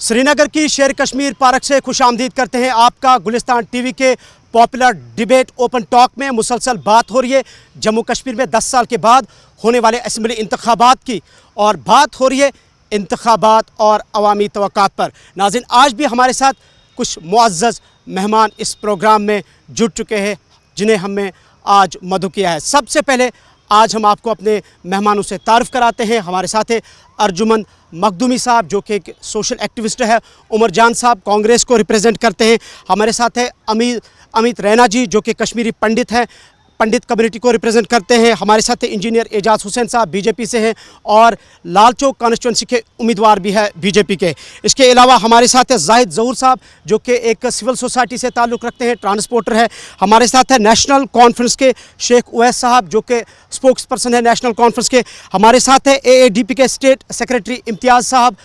श्रीनगर की शेर कश्मीर पार्क से खुशामदीद करते हैं आपका गुलिस्तान टीवी के पॉपुलर डिबेट ओपन टॉक में। मुसलसल बात हो रही है जम्मू कश्मीर में 10 साल के बाद होने वाले असम्बली इंतखाबात की, और बात हो रही है इंतखाबात और अवामी तवक्कात पर। नाज़रीन, आज भी हमारे साथ कुछ मुअज़्ज़ज़ मेहमान इस प्रोग्राम में जुड़ चुके हैं जिन्हें हमने आज मदऊ किया है। सबसे पहले आज हम आपको अपने मेहमानों से तारुफ़ कराते हैं। हमारे साथ है अर्जुमन मखदूमी साहब जो कि एक सोशल एक्टिविस्ट है। उमर जान साहब कांग्रेस को रिप्रेजेंट करते हैं। हमारे साथ है अमित रैना जी जो कि कश्मीरी पंडित हैं, पंडित कम्युनिटी को रिप्रेजेंट करते हैं। हमारे साथ इंजीनियर एजाज हुसैन साहब बीजेपी से हैं और लाल चौक कॉन्स्टिट्यूंसी के उम्मीदवार भी है बीजेपी के। इसके अलावा हमारे साथ है जाहिद ज़हूर साहब जो कि एक सिविल सोसाइटी से ताल्लुक़ रखते हैं, ट्रांसपोर्टर है। हमारे साथ है नेशनल कॉन्फ्रेंस के शेख उवैस साहब जो कि स्पोक्स पर्सन है नेशनल कॉन्फ्रेंस के। हमारे साथ है AADP के स्टेट सेक्रेटरी इम्तियाज़ साहब,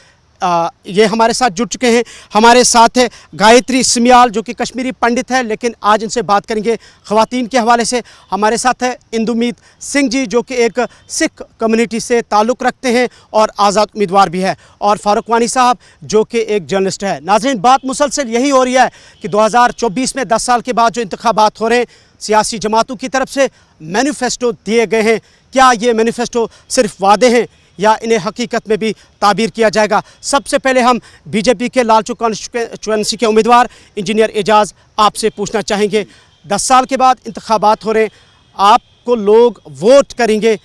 ये हमारे साथ जुड़ चुके हैं। हमारे साथ है गायत्री सिमियाल जो कि कश्मीरी पंडित है, लेकिन आज इनसे बात करेंगे ख़वातीन के हवाले से। हमारे साथ है इंदुमीत सिंह जी जो कि एक सिख कम्युनिटी से ताल्लुक़ रखते हैं और आज़ाद उम्मीदवार भी है, और फारूक वानी साहब जो कि एक जर्नलिस्ट है। नाज़रीन, बात मुसलसल यही हो रही है कि 2024 में 10 साल के बाद जो इंतखाबात हो रहे हैं, सियासी जमातों की तरफ से मैनिफेस्टो दिए गए हैं। क्या ये मैनिफेस्टो सिर्फ वादे हैं या इन्हें हकीकत में भी ताबीर किया जाएगा? सबसे पहले हम बीजेपी के लाल चौक कॉन्स्टिट्यूंसी के उम्मीदवार इंजीनियर एजाज आपसे पूछना चाहेंगे, 10 साल के बाद इंतखाबात हो रहे हैं, आपको लोग वोट करेंगे,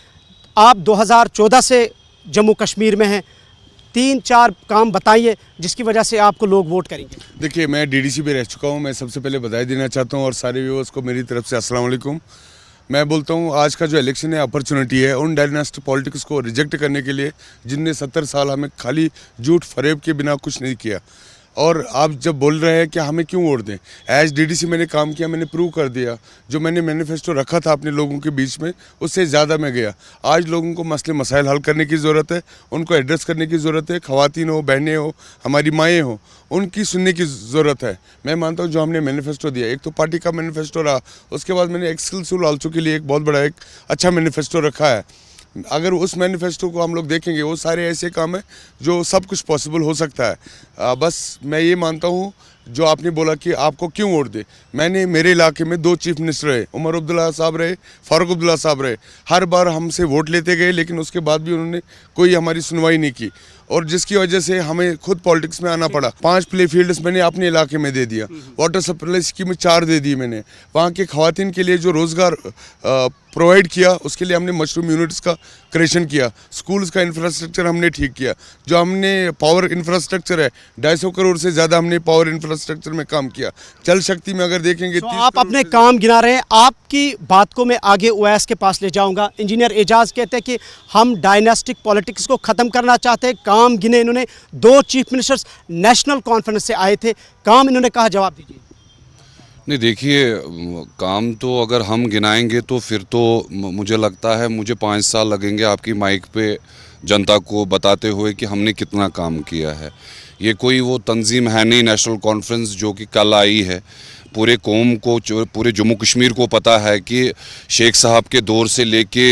आप 2014 से जम्मू कश्मीर में हैं, 3-4 काम बताइए जिसकी वजह से आपको लोग वोट करेंगे। देखिए, मैं DDC भी रह चुका हूँ। मैं सबसे पहले बधाई देना चाहता हूँ और सारे व्यूअर्स को मेरी तरफ से अस्सलाम वालेकुम। मैं बोलता हूँ आज का जो इलेक्शन है अपॉर्चुनिटी है उन डायनास्टी पॉलिटिक्स को रिजेक्ट करने के लिए जिनने 70 साल हमें खाली झूठ फरेब के बिना कुछ नहीं किया। और आप जब बोल रहे हैं कि हमें क्यों वोट दें, एज DDC मैंने काम किया, मैंने प्रूव कर दिया। जो मैंने मैनिफेस्टो रखा था अपने लोगों के बीच में उससे ज़्यादा मैं गया। आज लोगों को मसले मसाइल हल करने की ज़रूरत है, उनको एड्रेस करने की ज़रूरत है। ख़वातीन हो, बहनें हो, हमारी माएँ हो, उनकी सुनने की ज़रूरत है। मैं मानता हूँ जो हमने मैनिफेस्टो दिया, एक तो पार्टी का मैनिफेस्टो रहा, उसके बाद मैंने एक्सक्लूसिव लालचू के लिए एक बहुत बड़ा एक अच्छा मैनिफेस्टो रखा है। अगर उस मैनिफेस्टो को हम लोग देखेंगे वो सारे ऐसे काम है जो सब कुछ पॉसिबल हो सकता है। बस मैं ये मानता हूँ जो आपने बोला कि आपको क्यों वोट दे, मैंने मेरे इलाके में 2 चीफ मिनिस्टर रहे, उमर अब्दुल्ला साहब रहे, फारूक अब्दुल्ला साहब रहे। हर बार हमसे वोट लेते गए लेकिन उसके बाद भी उन्होंने कोई हमारी सुनवाई नहीं की, और जिसकी वजह से हमें खुद पॉलिटिक्स में आना पड़ा। 5 प्ले फील्ड्स मैंने अपने इलाके में दे दिया, वाटर सप्लाई स्कीम में 4 दे दी मैंने। वहाँ के ख़वातीन के लिए जो रोज़गार प्रोवाइड किया उसके लिए हमने मशरूम यूनिट्स का क्रिएशन किया। स्कूल्स का इंफ्रास्ट्रक्चर हमने ठीक किया। जो हमने पावर इंफ्रास्ट्रक्चर है 250 करोड़ से ज़्यादा हमने पावर इंफ्रास्ट्रक्चर में काम किया। जल शक्ति में अगर देखेंगे तो आप अपने काम गिना रहे हैं। आपकी बात को मैं आगे उवैस के पास ले जाऊंगा। इंजीनियर एजाज कहते हैं कि हम डायनास्टिक पॉलिटिक्स को ख़त्म करना चाहते हैं। काम गिने इन्होंने, 2 चीफ मिनिस्टर्स नेशनल कॉन्फ्रेंस से आए थे, काम इन्होंने कहा, जवाब दीजिए। नहीं, देखिए, काम तो अगर हम गिनाएंगे तो फिर तो मुझे लगता है मुझे 5 साल लगेंगे आपकी माइक पे जनता को बताते हुए कि हमने कितना काम किया है। ये कोई वो तंजीम है नहीं नेशनल कॉन्फ्रेंस जो कि कल आई है। पूरे कौम को, पूरे जम्मू कश्मीर को पता है कि शेख साहब के दौर से लेके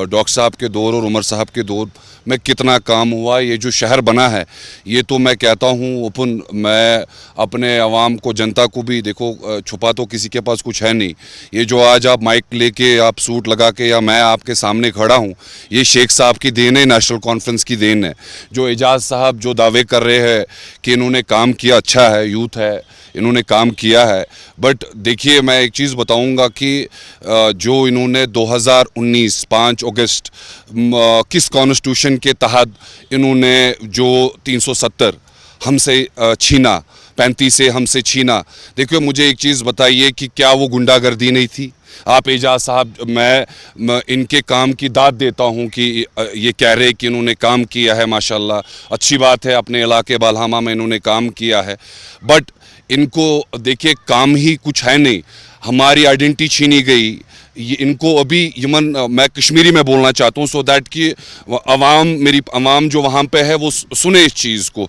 डॉक्टर साहब के दौर और उमर साहब के दौर में कितना काम हुआ। ये जो शहर बना है ये तो मैं कहता हूँ ओपन, मैं अपने आवाम को, जनता को भी, देखो छुपा तो किसी के पास कुछ है नहीं। ये जो आज आप माइक लेके, आप सूट लगा के या मैं आपके सामने खड़ा हूँ, ये शेख साहब की देन है, नेशनल कॉन्फ्रेंस की देन है। जो एजाज साहब जो दावे कर रहे हैं कि इन्होंने काम किया, अच्छा है, यूथ है, इन्होंने काम किया है। बट देखिए, मैं एक चीज़ बताऊंगा कि जो इन्होंने 2019 5 अगस्त किस कॉन्स्टिट्यूशन के तहत इन्होंने जो 370 हमसे छीना, 35 से हमसे छीना। देखिए, मुझे एक चीज़ बताइए कि क्या वो गुंडागर्दी नहीं थी? आप एजाज साहब, मैं इनके काम की दाद देता हूं कि ये कह रहे कि इन्होंने काम किया है, माशाल्लाह, अच्छी बात है, अपने इलाके बालहामा में इन्होंने काम किया है। बट इनको देखिए, काम ही कुछ है नहीं, हमारी आइडेंटिटी छीनी गई। ये इनको अभी यमन, मैं कश्मीरी में बोलना चाहता हूँ सो दैट कि अवाम, मेरी अवाम जो वहाँ पे है वो सुने इस चीज़ को।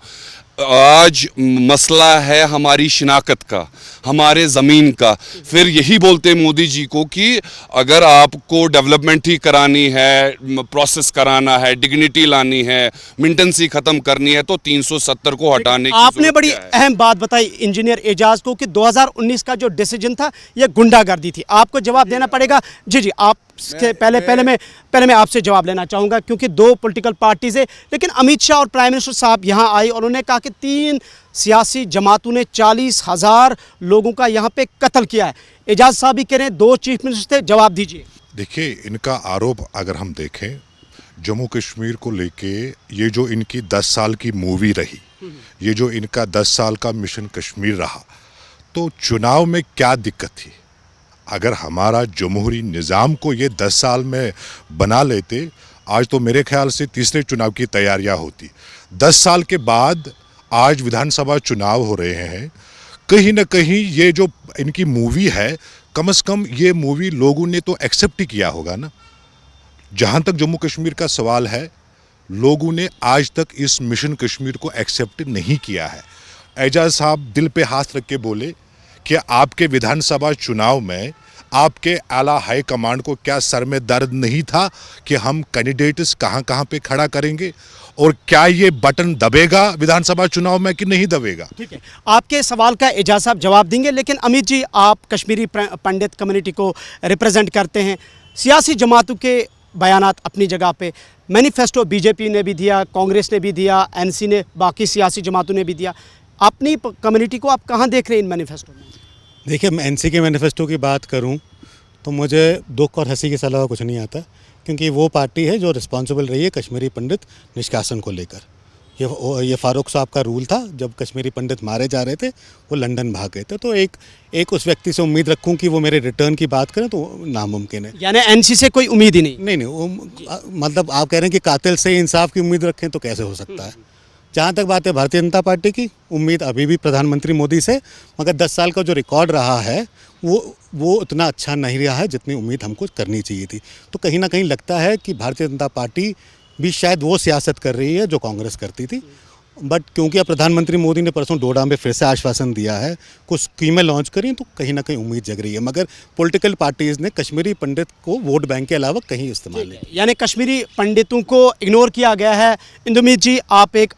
आज मसला है हमारी शिनाख्त का, हमारे ज़मीन का। फिर यही बोलते मोदी जी को कि अगर आपको डेवलपमेंट ही करानी है, प्रोसेस कराना है, डिग्निटी लानी है, मिंटेंसी ख़त्म करनी है, तो 370 को हटाने की आपने ज़रूरत बड़ी क्या है? अहम बात बताई इंजीनियर एजाज को कि 2019 का जो डिसीजन था ये गुंडागर्दी थी। आपको जवाब देना पड़ेगा। जी जी, आप पहले मैं आपसे जवाब लेना चाहूँगा क्योंकि दो पॉलिटिकल पार्टीज है, लेकिन अमित शाह और प्राइम मिनिस्टर साहब यहाँ आए और उन्होंने कहा कि 3 सियासी जमातों ने 40,000 लोगों का यहाँ पे कत्ल किया है। एजाज साहब भी कह रहे हैं 2 चीफ मिनिस्टर थे, जवाब दीजिए। देखिए, इनका आरोप अगर हम देखें जम्मू कश्मीर को लेके, ये जो इनकी 10 साल की मूवी रही, ये जो इनका 10 साल का मिशन कश्मीर रहा, तो चुनाव में क्या दिक्कत थी? अगर हमारा जमहूरी निज़ाम को ये 10 साल में बना लेते, आज तो मेरे ख्याल से तीसरे चुनाव की तैयारियां होती। 10 साल के बाद आज विधानसभा चुनाव हो रहे हैं। कहीं ना कहीं ये जो इनकी मूवी है, कम से कम ये मूवी लोगों ने तो एक्सेप्ट ही किया होगा ना। जहाँ तक जम्मू कश्मीर का सवाल है, लोगों ने आज तक इस मिशन कश्मीर को एक्सेप्ट नहीं किया है। एजाज साहब दिल पे हाथ रख के बोले कि आपके विधानसभा चुनाव में आपके आला हाई कमांड को क्या सर में दर्द नहीं था कि हम कैंडिडेट्स कहाँ कहाँ पे खड़ा करेंगे और क्या ये बटन दबेगा विधानसभा चुनाव में कि नहीं दबेगा? ठीक है, आपके सवाल का एजाज साहब जवाब देंगे, लेकिन अमित जी, आप कश्मीरी पंडित कम्युनिटी को रिप्रेजेंट करते हैं। सियासी जमातों के बयानात अपनी जगह पे, मैनिफेस्टो बीजेपी ने भी दिया, कांग्रेस ने भी दिया, एनसी ने, बाकी सियासी जमातों ने भी दिया। अपनी कम्युनिटी को आप कहाँ देख रहे हैं इन मैनिफेस्टो में? देखिए, मैं एनसी के मैनिफेस्टो की बात करूं तो मुझे दुख और हंसी के अलावा कुछ नहीं आता, क्योंकि वो पार्टी है जो रिस्पॉन्सिबल रही है कश्मीरी पंडित निष्कासन को लेकर। ये फारूक साहब का रूल था, जब कश्मीरी पंडित मारे जा रहे थे वो लंदन भाग गए थे। तो एक उस व्यक्ति से उम्मीद रखूं कि वो मेरे रिटर्न की बात करें तो नामुमकिन है। यानी एनसी से कोई उम्मीद ही नहीं? नहीं, वो मतलब आप कह रहे हैं कि कातिल से इंसाफ की उम्मीद रखें तो कैसे हो सकता है। जहाँ तक बात है भारतीय जनता पार्टी की, उम्मीद अभी भी प्रधानमंत्री मोदी से, मगर 10 साल का जो रिकॉर्ड रहा है वो उतना अच्छा नहीं रहा है जितनी उम्मीद हमको करनी चाहिए थी। तो कहीं ना कहीं लगता है कि भारतीय जनता पार्टी भी शायद वो सियासत कर रही है जो कांग्रेस करती थी। बट क्योंकि अब प्रधानमंत्री मोदी ने परसों डोडा में फिर से आश्वासन दिया है, कुछ स्कीमें लॉन्च करी, तो कहीं ना कहीं उम्मीद जग रही है। मगर पॉलिटिकल पार्टीज़ ने कश्मीरी पंडित को वोट बैंक के अलावा कहीं इस्तेमाल नहीं किया। यानी कश्मीरी पंडितों को इग्नोर किया गया है। इंदुमीत जी, आप एक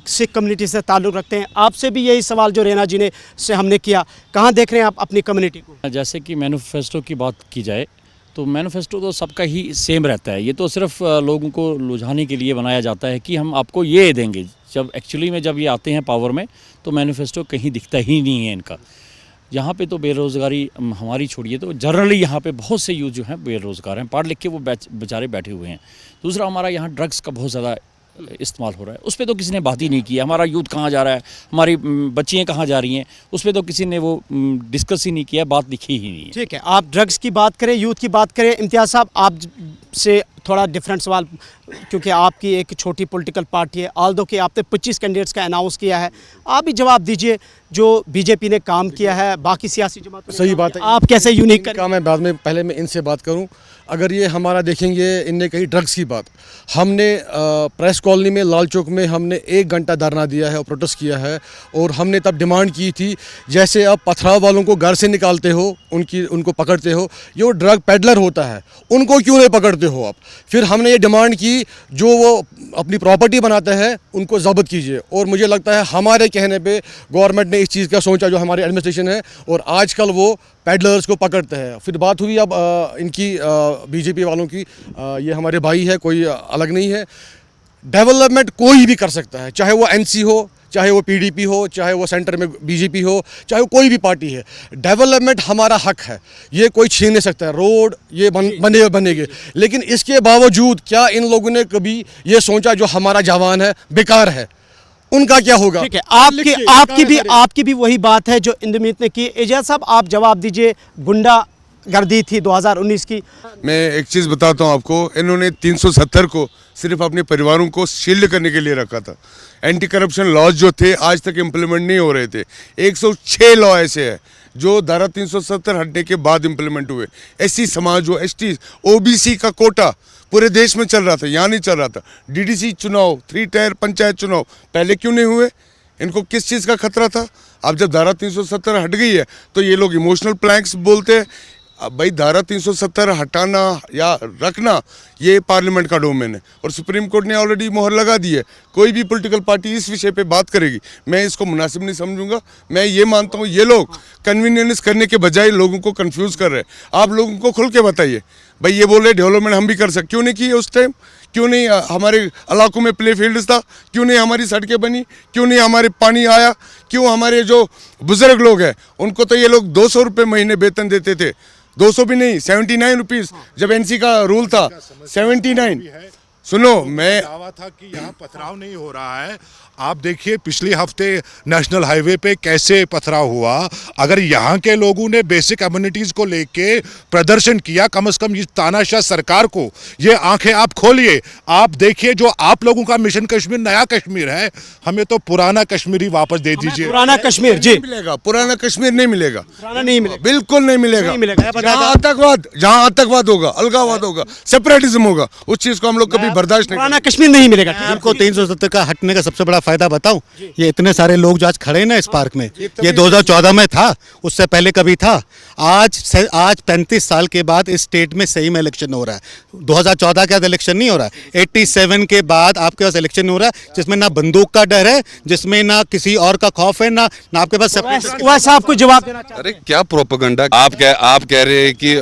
सिख कम्युनिटी से ताल्लुक़ रखते हैं, आपसे भी यही सवाल जो रैना जी ने से हमने किया, कहाँ देख रहे हैं आप अपनी कम्युनिटी को? जैसे कि मैनिफेस्टो की बात की जाए तो मैनिफेस्टो तो सबका ही सेम रहता है। ये तो सिर्फ लोगों को लुभाने के लिए बनाया जाता है कि हम आपको ये देंगे। जब एक्चुअली में जब ये आते हैं पावर में तो मैनिफेस्टो कहीं दिखता ही नहीं है इनका। यहाँ पे तो बेरोज़गारी हमारी छोड़िए, तो जनरली यहाँ पे बहुत से यूथ जो हैं बेरोज़गार हैं, पढ़ लिख के वो बेचारे बैठे हुए हैं। दूसरा, हमारा यहाँ ड्रग्स का बहुत ज़्यादा इस्तेमाल हो रहा है, उस पर तो किसी ने बात ही नहीं की। हमारा यूथ कहाँ जा रहा है, हमारी बच्चियाँ कहाँ जा रही हैं, उस पर तो किसी ने वो डिस्कस ही नहीं किया, बात लिखी ही नहीं है। ठीक है, आप ड्रग्स की बात करें, यूथ की बात करें। इम्तियाज़ साहब, आप से थोड़ा डिफरेंट सवाल, क्योंकि आपकी एक छोटी पॉलिटिकल पार्टी है, ऑल्दो कि आपने 25 कैंडिडेट्स का अनाउंस किया है, आप भी जवाब दीजिए। जो बीजेपी ने काम किया है, बाकी सियासी जमातों ने सही काम बात किया, है। आप कैसे यूनिक करें? काम मैं बाद में, पहले मैं इनसे बात करूं। अगर ये हमारा देखेंगे, इनने कही ड्रग्स की बात, हमने प्रेस कॉलोनी में लाल चौक में हमने 1 घंटा धरना दिया है और प्रोटेस्ट किया है। और हमने तब डिमांड की थी, जैसे आप पथराव वालों को घर से निकालते हो, उनको पकड़ते हो, ये ड्रग पेडलर होता है, उनको क्यों नहीं पकड़ते हो आप? फिर हमने ये डिमांड की, जो वो अपनी प्रॉपर्टी बनाते हैं उनको ज़ब्त कीजिए। और मुझे लगता है हमारे कहने पे गवर्नमेंट ने इस चीज़ का सोचा, जो हमारी एडमिनिस्ट्रेशन है, और आजकल वो पेडलर्स को पकड़ते हैं। फिर बात हुई अब इनकी बीजेपी वालों की, ये हमारे भाई है, कोई अलग नहीं है। डेवलपमेंट कोई भी कर सकता है, चाहे वो एनसी हो, चाहे वो पीडीपी हो, चाहे वो सेंटर में बीजेपी हो, चाहे वो कोई भी पार्टी है। डेवलपमेंट हमारा हक है, ये कोई छीन नहीं सकता है। रोड ये बनेंगे, लेकिन इसके बावजूद क्या इन लोगों ने कभी ये सोचा जो हमारा जवान है बेकार है, उनका क्या होगा? ठीक है, आपकी भी वही बात है जो इंदुमीत ने की। एजाज साहब, आप जवाब दीजिए। गुंडा गर्दी थी 2019 की। मैं एक चीज़ बताता हूँ आपको, इन्होंने 370 को सिर्फ अपने परिवारों को शील्ड करने के लिए रखा था। एंटी करप्शन लॉज जो थे आज तक इम्प्लीमेंट नहीं हो रहे थे। 106 लॉ ऐसे हैं जो धारा 370 हटने के बाद इम्प्लीमेंट हुए। एससी समाज हो, एसटी, ओबीसी का कोटा पूरे देश में चल रहा था, यहाँ नहीं चल रहा था। डीडीसी चुनाव, 3 टायर पंचायत चुनाव पहले क्यों नहीं हुए? इनको किस चीज़ का खतरा था? अब जब धारा 370 हट गई है तो ये लोग इमोशनल प्लैंक्स बोलते हैं। अब भाई धारा 370 हटाना या रखना ये पार्लियामेंट का डोमेन है और सुप्रीम कोर्ट ने ऑलरेडी मोहर लगा दी है। कोई भी पॉलिटिकल पार्टी इस विषय पे बात करेगी, मैं इसको मुनासिब नहीं समझूंगा। मैं ये मानता हूँ ये लोग कन्वीनियंस करने के बजाय लोगों को कंफ्यूज कर रहे हैं। आप लोगों को खुल के बताइए भाई, ये बोल रहे डेवलपमेंट हम भी कर सकते, क्यों नहीं किए उस टाइम? क्यों नहीं हमारे इलाकों में प्ले फील्ड्स था? क्यों नहीं हमारी सड़कें बनी? क्यों नहीं हमारे पानी आया? क्यों हमारे जो बुजुर्ग लोग हैं उनको तो ये लोग 200 रुपये महीने वेतन देते थे, 200 भी नहीं, 79 रुपीज़ जब एनसी का रूल था, 79। सुनो, मैं दावा था कि यहाँ पथराव नहीं हो रहा है। आप देखिए पिछले हफ्ते नेशनल हाईवे पे कैसे पथराव हुआ। अगर यहाँ के लोगों ने बेसिक कम्युनिटीज को लेके प्रदर्शन किया, कम से कम इस तानाशाह सरकार को ये आंखें आप खोलिए। आप देखिए जो आप लोगों का मिशन कश्मीर नया कश्मीर है, हमें तो पुराना कश्मीर ही वापस दे दीजिए। पुराना कश्मीर जी मिलेगा, पुराना कश्मीर नहीं मिलेगा, पुराना नहीं मिलेगा, बिल्कुल नहीं मिलेगा। नहीं मिलेगा। जहाँ आतंकवाद होगा, अलगाववाद होगा, सेपरेटिज्म होगा, उस चीज को हम लोग कभी बर्दाश्त नहीं पुराना कश्मीर नहीं मिलेगा। आपको 370 का हटने का सबसे बड़ा फायदा बताऊं, ये इतने सारे लोग जो आज खड़े हैं ना इस पार्क में, ये 2014 में था, उससे पहले कभी था। आज 35 साल के बाद इस स्टेट में सही में इलेक्शन हो रहा है। 2014 के बाद इलेक्शन नहीं हो रहा है, 87 के बाद आपके पास इलेक्शन हो रहा है जिसमें ना बंदूक का डर है, जिसमें ना किसी और का खौफ है, ना आपके पास वैसा आपको जवाब देना चाहता अरे क्या प्रोपेगेंडा आप कह रहे हैं कि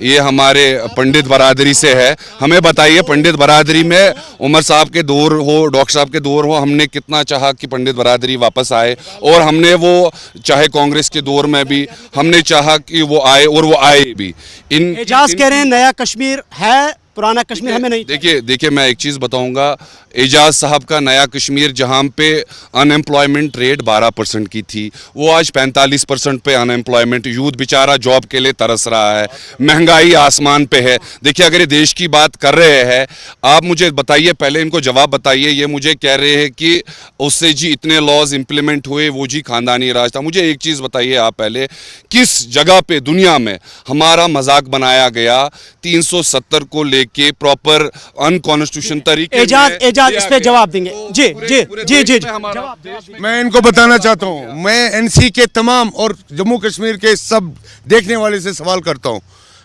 ये हमारे पंडित बरादरी से है। हमें बताइए, पंडित बरादरी में उमर साहब के दौर हो, डॉक्टर साहब के दौर हो, हमने कितना चाहा कि पंडित बरादरी वापस आए, और हमने वो चाहे कांग्रेस के दौर में भी हमने चाहा कि वो आए और वो आए भी। एजाज कह रहे हैं नया कश्मीर है, पुराना कश्मीर हमें नहीं। देखिए मैं एक चीज़ बताऊंगा, एजाज साहब का नया कश्मीर जहां पे अनएम्प्लॉयमेंट रेट 12% की थी, वो आज 45% पे अनएम्प्लॉयमेंट, यूथ बेचारा जॉब के लिए तरस रहा है, महंगाई आसमान पे है। देखिए अगर ये देश की बात कर रहे हैं, आप मुझे बताइए, पहले इनको जवाब बताइए। ये मुझे कह रहे हैं कि उससे जी इतने लॉज इंप्लीमेंट हुए, वो जी खानदानी राज था। मुझे एक चीज़ बताइए आप पहले, किस जगह पे दुनिया में हमारा मजाक बनाया गया 370 को लेके प्रॉपर अनकॉन्स्टिट्यूशन तरीके? एजाज इस पे जवाब देंगे। जी जी जी जी मैं इनको बताना चाहता हूँ, मैं एनसी के तमाम और जम्मू कश्मीर के सब देखने वाले से सवाल करता हूँ।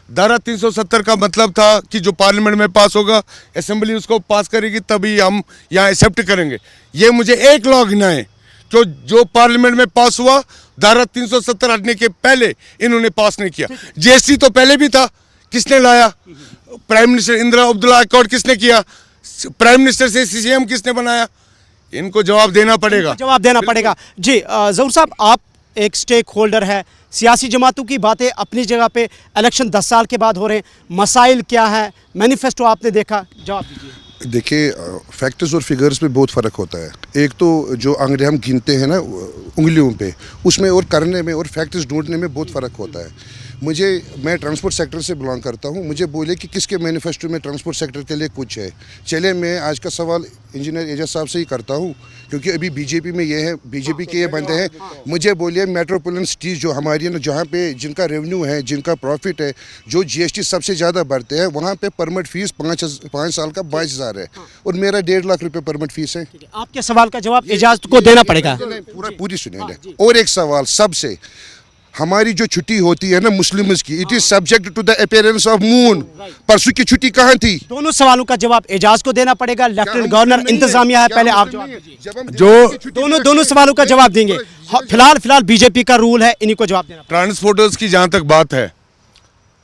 धारा 370 का मतलब था कि जो पार्लियामेंट में पास होगा, असेंबली उसको पास करेगी, तभी हम यहाँ एक्सेप्ट करेंगे। ये मुझे एक लॉ गिनाए जो पार्लियामेंट में पास हुआ, धारा 370 हटने के पहले इन्होंने पास नहीं किया। जीएसटी तो पहले भी था, किसने लाया? Prime minister Indira Abdullah accord किसने किया? प्राइम मिनिस्टर से सीएम किसने बनाया? इनको जवाब देना पड़ेगा, जवाब देना पड़ेगा। जी ज़हूर साहब, आप एक स्टेक होल्डर है, सियासी जमातों की बातें अपनी जगह पे, इलेक्शन 10 साल के बाद हो रहे हैं, मसाइल क्या है, मैनिफेस्टो आपने देखा, जवाब दीजिए। देखिए, फैक्टर्स और फिगर्स में बहुत फ़र्क होता है। एक तो जो आंकड़े हम गिनते हैं ना उंगलियों पे, उसमें और करने में और फैक्टर्स ढूंढने में बहुत फ़र्क होता है। मैं ट्रांसपोर्ट सेक्टर से बिलोंग करता हूँ। मुझे बोले कि किसके मैनिफेस्टो में ट्रांसपोर्ट सेक्टर के लिए कुछ है। चले, मैं आज का सवाल इंजीनियर एजाज साहब से ही करता हूँ, क्योंकि अभी बीजेपी में ये है, बीजेपी के ये बंदे हैं। मुझे बोलिए मेट्रोपोलिटन सिटीज़ जो हमारी है ना, जहाँ पे जिनका रेवेन्यू है, जिनका प्रॉफिट है, जो जीएसटी सबसे ज़्यादा बढ़ते हैं, वहाँ पे परमिट फीस 5 साल का 22,000 है और मेरा 1.5 लाख रुपये परमिट फीस है। आपके सवाल का जवाब एजाज को देना पड़ेगा। पूरी सुनिए। और एक सवाल सबसे, हमारी जो छुट्टी होती है ना मुस्लिम्स की, it is subject to the appearance of moon. परसों की छुट्टी कहाँ थी? दोनों सवालों का जवाब एजाज को देना पड़ेगा। लेफ्टिनेंट गवर्नर इंतजामिया है, पहले आप जवाब दीजिए। जो दोनों सवालों का जवाब देंगे। फिलहाल बीजेपी का रूल है, इन्हीं को जवाब देना। ट्रांसपोर्टर्स की जहाँ तक बात है,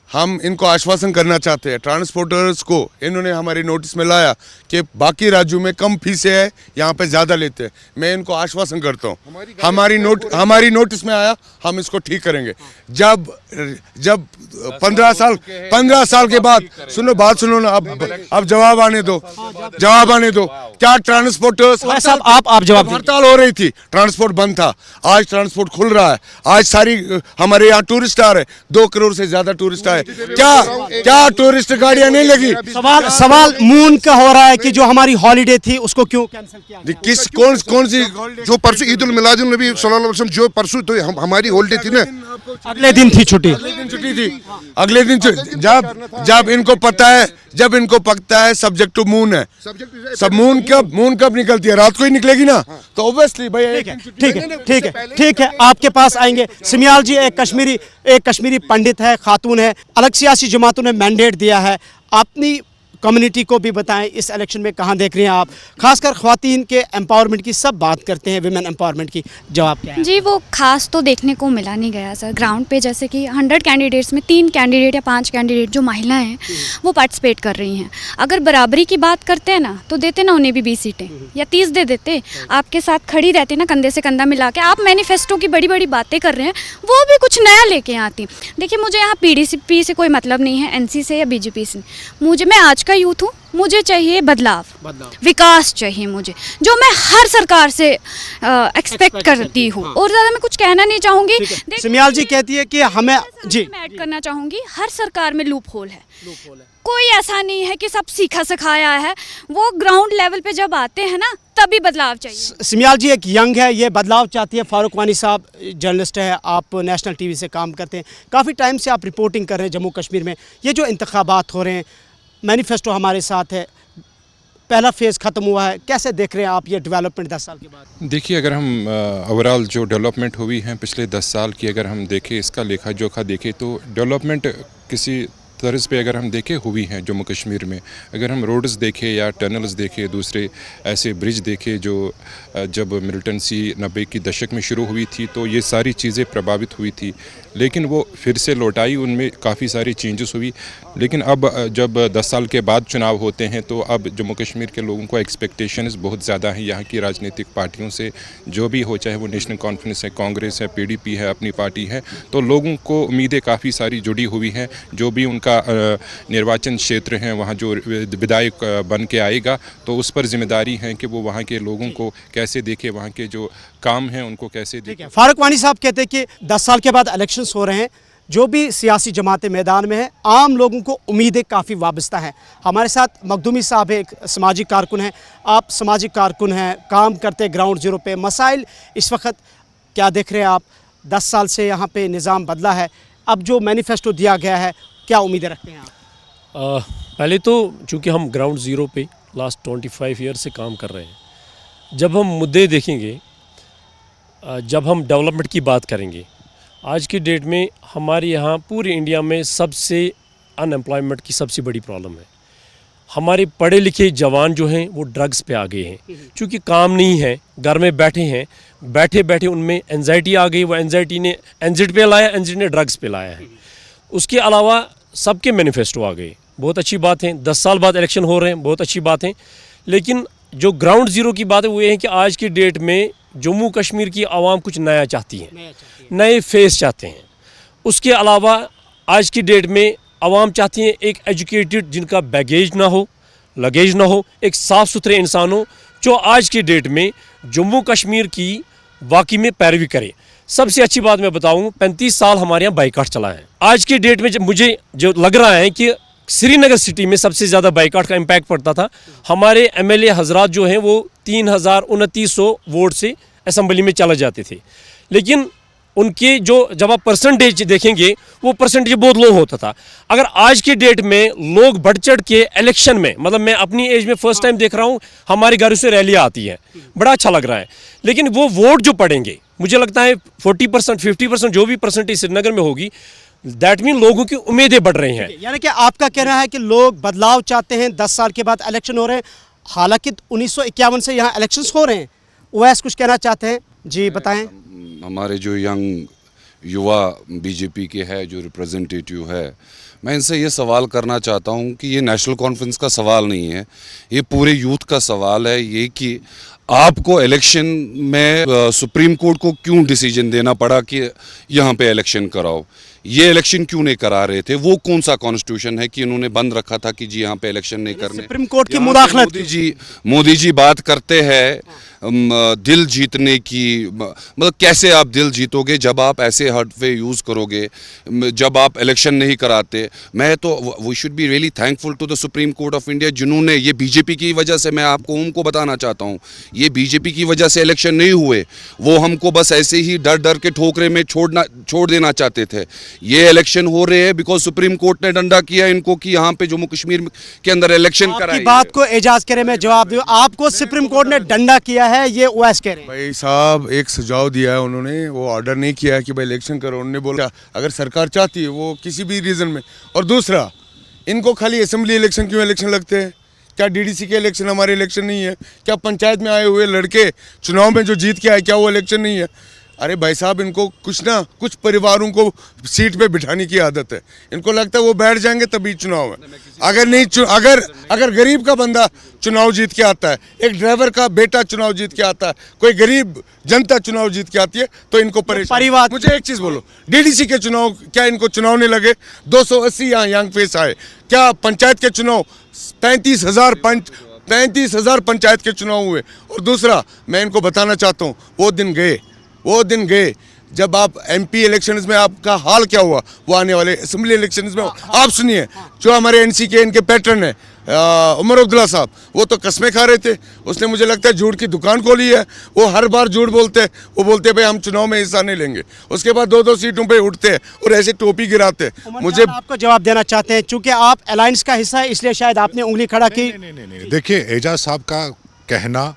हम इनको आश्वासन करना चाहते हैं। ट्रांसपोर्टर्स को इन्होंने हमारे नोटिस में लाया कि बाकी राज्यों में कम फीसें है, यहाँ पे ज़्यादा लेते हैं। मैं इनको आश्वासन करता हूँ, हमारी नोटिस में आया, हम इसको ठीक करेंगे। जब 15 साल के बाद, बात सुनो ना, अब जवाब आने दो। क्या ट्रांसपोर्टर्स आप जवाब हड़ताल हो रही थी, ट्रांसपोर्ट बंद था, आज ट्रांसपोर्ट खुल रहा है। आज सारी हमारे यहाँ टूरिस्ट आ रहे, 2 करोड़ से ज्यादा टूरिस्ट आए। क्या टूरिस्ट गाड़ियां नहीं लगी? सवाल मून का हो रहा है कि जो हमारी हॉलीडे थी उसको क्यों कैंसिल किया? कौन सी जो परसों ईद उल मिलाद नबी सल्लल्लाहु अलैहि वसल्लम, जो परसों तो हमारी हॉलीडे थी ना, अगले दिन थी छुट्टी। अगले दिन छुट्टी थी। अगले दिन जब इनको पता है सब्जेक्ट टू मून है। सब मून कब निकलती है? रात को ही निकलेगी ना। तो ऑब्वियसली भाई ठीक है आपके पास आएंगे। सिमियाल जी एक कश्मीरी पंडित है, खातून है, अलग सियासी जमातों ने मैंडेट दिया है, अपनी कम्युनिटी को भी बताएं इस इलेक्शन में कहां देख रही हैं आप, खासकर ख्वातीन के एम्पावरमेंट की सब बात करते हैं, विमेन एम्पावरमेंट की, जवाब क्या है? जी वो खास तो देखने को मिला नहीं गया सर ग्राउंड पे। जैसे कि 100 कैंडिडेट्स में 3 कैंडिडेट या 5 कैंडिडेट जो महिलाएं हैं वो पार्टिसिपेट कर रही हैं। अगर बराबरी की बात करते हैं ना तो देते ना उन्हें भी 20 सीटें या 30 दे देते, आपके साथ खड़ी रहती ना कंधे से कंधा मिला के। आप मैनिफेस्टो की बड़ी बड़ी बातें कर रहे हैं, वो भी कुछ नया लेके आती। देखिए मुझे यहाँ PDP से कोई मतलब नहीं है, NC से या BJP से। मैं आज का यूथ हूँ, मुझे चाहिए बदलाव, विकास चाहिए मुझे, जो मैं हर सरकार से एक्सपेक्ट करती हूँ। और ज़्यादा मैं कुछ कहना नहीं चाहूँगी। सिमियाल जी कहती है कि हमें जी मैं ऐड करना चाहूँगी, हर सरकार में लूप होल है। कोई ऐसा नहीं है कि सब सीखा सिखाया है, वो ग्राउंड लेवल पे जब आते हैं ना तभी बदलाव चाहिए। सिमियाल जी एक यंग है, ये बदलाव चाहती है। फारूक वानी साहब जर्नलिस्ट है, आप नेशनल TV से काम करते हैं, काफ़ी टाइम से आप रिपोर्टिंग कर रहे हैं जम्मू कश्मीर में। ये जो इंतखाबात हो रहे हैं, मैनिफेस्टो हमारे साथ है, पहला फेज़ ख़त्म हुआ है, कैसे देख रहे हैं आप ये डेवलपमेंट 10 साल के बाद? देखिए अगर हम ओवरऑल जो डेवलपमेंट हुई है पिछले 10 साल की अगर हम देखें, इसका लेखा जोखा देखें तो डेवलपमेंट किसी तर्ज पे अगर हम देखें हुई हैं जम्मू कश्मीर में। अगर हम रोड्स देखें या टनल्स देखें, दूसरे ऐसे ब्रिज देखें जो जब मिलिटेंसी 90 की दशक में शुरू हुई थी तो ये सारी चीज़ें प्रभावित हुई थी, लेकिन वो फिर से लौटाई, उनमें काफ़ी सारी चेंजेस हुई। लेकिन अब जब 10 साल के बाद चुनाव होते हैं तो अब जम्मू कश्मीर के लोगों को एक्सपेक्टेशंस बहुत ज़्यादा हैं यहाँ की राजनीतिक पार्टियों से, जो भी हो, चाहे वो नेशनल कॉन्फ्रेंस है, कांग्रेस है, PDP है, अपनी पार्टी है, तो लोगों को उम्मीदें काफ़ी सारी जुड़ी हुई हैं। जो भी उनका निर्वाचन क्षेत्र है वहाँ जो विधायक बन के आएगा तो उस पर जिम्मेदारी है कि वो वहाँ के लोगों को कैसे देखे, वहाँ के जो काम हैं उनको कैसे देखे। फारूक वानी साहब कहते हैं कि 10 साल के बाद इलेक्शंस हो रहे हैं, जो भी सियासी जमातें मैदान में हैं, आम लोगों को उम्मीदें काफ़ी वाबस्ता हैं। हमारे साथ मखदूमी साहब है, एक सामाजिक कारकुन हैं, आप सामाजिक कारकुन हैं, काम करते हैं ग्राउंड जीरो पे। मसाइल इस वक्त क्या देख रहे हैं आप? 10 साल से यहाँ पे निज़ाम बदला है, अब जो मैनिफेस्टो दिया गया है, क्या उम्मीदें रखते हैं आप? पहले तो चूँकि हम ग्राउंड ज़ीरो पे लास्ट 25 ईयर से काम कर रहे हैं, जब हम मुद्दे देखेंगे, जब हम डेवलपमेंट की बात करेंगे, आज की डेट में हमारे यहाँ पूरे इंडिया में सबसे अनएम्प्लॉयमेंट की सबसे बड़ी प्रॉब्लम है। हमारे पढ़े लिखे जवान जो हैं वो ड्रग्स पे आ गए हैं, क्योंकि काम नहीं है, घर में बैठे हैं, बैठे बैठे उनमें एंजाइटी आ गई, वो एंजाइटी ने एंजाइटी पे लाया, एंजाइटी ने ड्रग्स पे लाया है। उसके अलावा सबके मैनिफेस्टो आ गए, बहुत अच्छी बात है, 10 साल बाद इलेक्शन हो रहे हैं, बहुत अच्छी बात है। लेकिन जो ग्राउंड ज़ीरो की बात है वो ये है कि आज की डेट में जम्मू कश्मीर की आवाम कुछ नया चाहती है, नए फेस चाहते हैं। उसके अलावा आज की डेट में आवाम चाहती है एक एजुकेटेड, जिनका बैगेज ना हो, लगेज ना हो, एक साफ़ सुथरे इंसान हो, जो आज की डेट में जम्मू कश्मीर की वाकई में पैरवी करे। सबसे अच्छी बात मैं बताऊं, 35 साल हमारे यहाँ बाइकाट चला है। आज की डेट में जब मुझे जो लग रहा है कि श्रीनगर सिटी में सबसे ज़्यादा बाइकाट का इम्पैक्ट पड़ता था। हमारे MLA हजरात जो हैं वो 3,2900 वोट से असम्बली में चले जाते थे, लेकिन उनके जो जब आप परसेंटेज देखेंगे वो परसेंटेज बहुत लो होता था। अगर आज की डेट में लोग बढ़ चढ़ के इलेक्शन में, मतलब मैं अपनी एज में फर्स्ट टाइम देख रहा हूँ, हमारे घर से रैलियाँ आती है, बड़ा अच्छा लग रहा है। लेकिन वो वोट जो पड़ेंगे, मुझे लगता है 40%, 50% जो भी परसेंटेज श्रीनगर में होगी, दैट मीन लोगों की उम्मीदें बढ़ रही हैं। यानी कि आपका कहना है कि लोग बदलाव चाहते हैं, 10 साल के बाद इलेक्शन हो रहे हैं, हालांकि 1951 से यहाँ इलेक्शंस हो रहे हैं। वैसे कुछ कहना चाहते हैं जी, बताएं। हमारे जो यंग युवा BJP के है, जो रिप्रेजेंटेटिव है, मैं इनसे ये सवाल करना चाहता हूँ कि ये नेशनल कॉन्फ्रेंस का सवाल नहीं है, ये पूरे यूथ का सवाल है। ये कि आपको इलेक्शन में सुप्रीम कोर्ट को क्यों डिसीजन देना पड़ा कि यहाँ पे इलेक्शन कराओ? ये इलेक्शन क्यों नहीं करा रहे थे? वो कौन सा कॉन्स्टिट्यूशन है कि इन्होंने बंद रखा था कि जी यहाँ पे इलेक्शन नहीं करने? सुप्रीम कोर्ट की मुदाखलत। मोदी जी बात करते हैं दिल जीतने की, मतलब कैसे आप दिल जीतोगे जब आप ऐसे हर्टवे यूज़ करोगे, जब आप इलेक्शन नहीं कराते? मैं तो we should be really thankful to the supreme court of India, जिन्होंने ये BJP की वजह से, मैं आपको उनको बताना चाहता हूँ, ये बीजेपी की वजह से इलेक्शन नहीं हुए, वो हमको बस ऐसे ही डर डर के ठोकरे में छोड़ देना चाहते थे। ये इलेक्शन हो रहे हैं बिकॉज सुप्रीम कोर्ट ने डंडा किया इनको कि यहाँ पे जम्मू कश्मीर के अंदर इलेक्शन कराएं। आपकी बात को एजाज करे मैं जवाब दूं, आपको सुप्रीम कोर्ट ने डंडा किया है, ये ओवैस कह रहे हैं। भाई साहब एक सुझाव दिया है उन्होंने, वो ऑर्डर नहीं किया है कि भाई इलेक्शन करो। उन्होंने बोला अगर सरकार चाहती है वो किसी भी रीजन में। और दूसरा, इनको खाली असेंबली इलेक्शन क्यों इलेक्शन लगते हैं? क्या डीडीसी के इलेक्शन हमारे इलेक्शन नहीं है? क्या पंचायत में आए हुए लड़के चुनाव में जो जीत के आए क्या वो इलेक्शन नहीं है? अरे भाई साहब, इनको कुछ परिवारों को सीट पे बिठाने की आदत है। इनको लगता है वो बैठ जाएंगे तभी चुनाव है। अगर नहीं अगर गरीब का बंदा चुनाव जीत के आता है, एक ड्राइवर का बेटा चुनाव जीत के आता है, कोई गरीब जनता चुनाव जीत के आती है तो इनको परिवार। मुझे एक चीज बोलो, डीडीसी के चुनाव क्या इनको चुनाव नहीं लगे? 280 यहाँ यंग फेस आए। क्या पंचायत के चुनाव 35,000 पंचायत के चुनाव हुए? और दूसरा, मैं इनको बताना चाहता हूँ, वो दिन गए जब आप एमपी इलेक्शंस में आपका हाल क्या हुआ, वो आने वाले असेंबली इलेक्शंस में आप सुनिए। जो हमारे एनसी के इनके पैटर्न है उमर अब्दुल्ला साहब, वो तो कस्में खा रहे थे। उसने मुझे लगता है झूठ की दुकान खोली है। वो हर बार झूठ बोलते हैं। वो बोलते हैं भाई हम चुनाव में हिस्सा नहीं लेंगे, उसके बाद 2-2 सीटों पे उठते हैं और ऐसे टोपी गिराते हैं। मुझे आपको जवाब देना चाहते हैं, चूंकि आप अलायंस का हिस्सा है इसलिए शायद आपने उंगली खड़ा की। नहीं, देखिए एजाज साहब का कहना,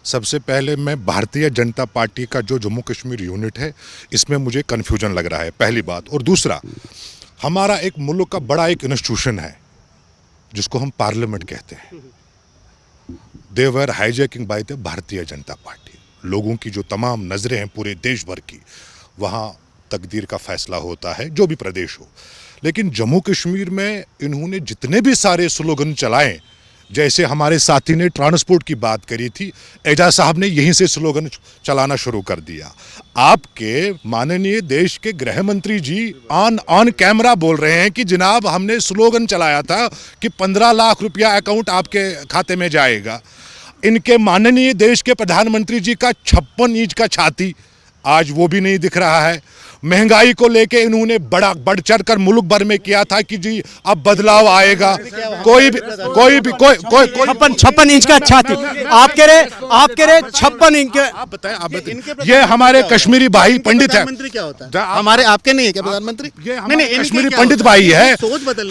सबसे पहले मैं भारतीय जनता पार्टी का जो जम्मू कश्मीर यूनिट है इसमें मुझे कन्फ्यूजन लग रहा है, पहली बात। और दूसरा, हमारा एक मुल्क का बड़ा एक इंस्टीट्यूशन है जिसको हम पार्लियामेंट कहते हैं। दे वर hijacking by the Bharatiya Janata party. लोगों की जो तमाम नज़रें हैं पूरे देश भर की, वहाँ तकदीर का फैसला होता है जो भी प्रदेश हो। लेकिन जम्मू कश्मीर में इन्होंने जितने भी सारे स्लोगन चलाए, जैसे हमारे साथी ने ट्रांसपोर्ट की बात करी थी, एजाज साहब ने यहीं से स्लोगन चलाना शुरू कर दिया। आपके माननीय देश के गृह मंत्री जी ऑन कैमरा बोल रहे हैं कि जनाब हमने स्लोगन चलाया था कि 15 लाख रुपया अकाउंट आपके खाते में जाएगा। इनके माननीय देश के प्रधानमंत्री जी का 56 इंच का छाती आज वो भी नहीं दिख रहा है। महंगाई को लेके इन्होंने बढ़ चढ़ कर मुल्क भर में किया था कि जी अब बदलाव आएगा। कोई 56 इंच का छाती आप कह रहे 56 इंच। आप बताएं। ये हमारे कश्मीरी भाई पंडित है। प्रधानमंत्री क्या होता है? हमारे आपके नहीं है क्या प्रधानमंत्री? नहीं, कश्मीरी पंडित भाई है।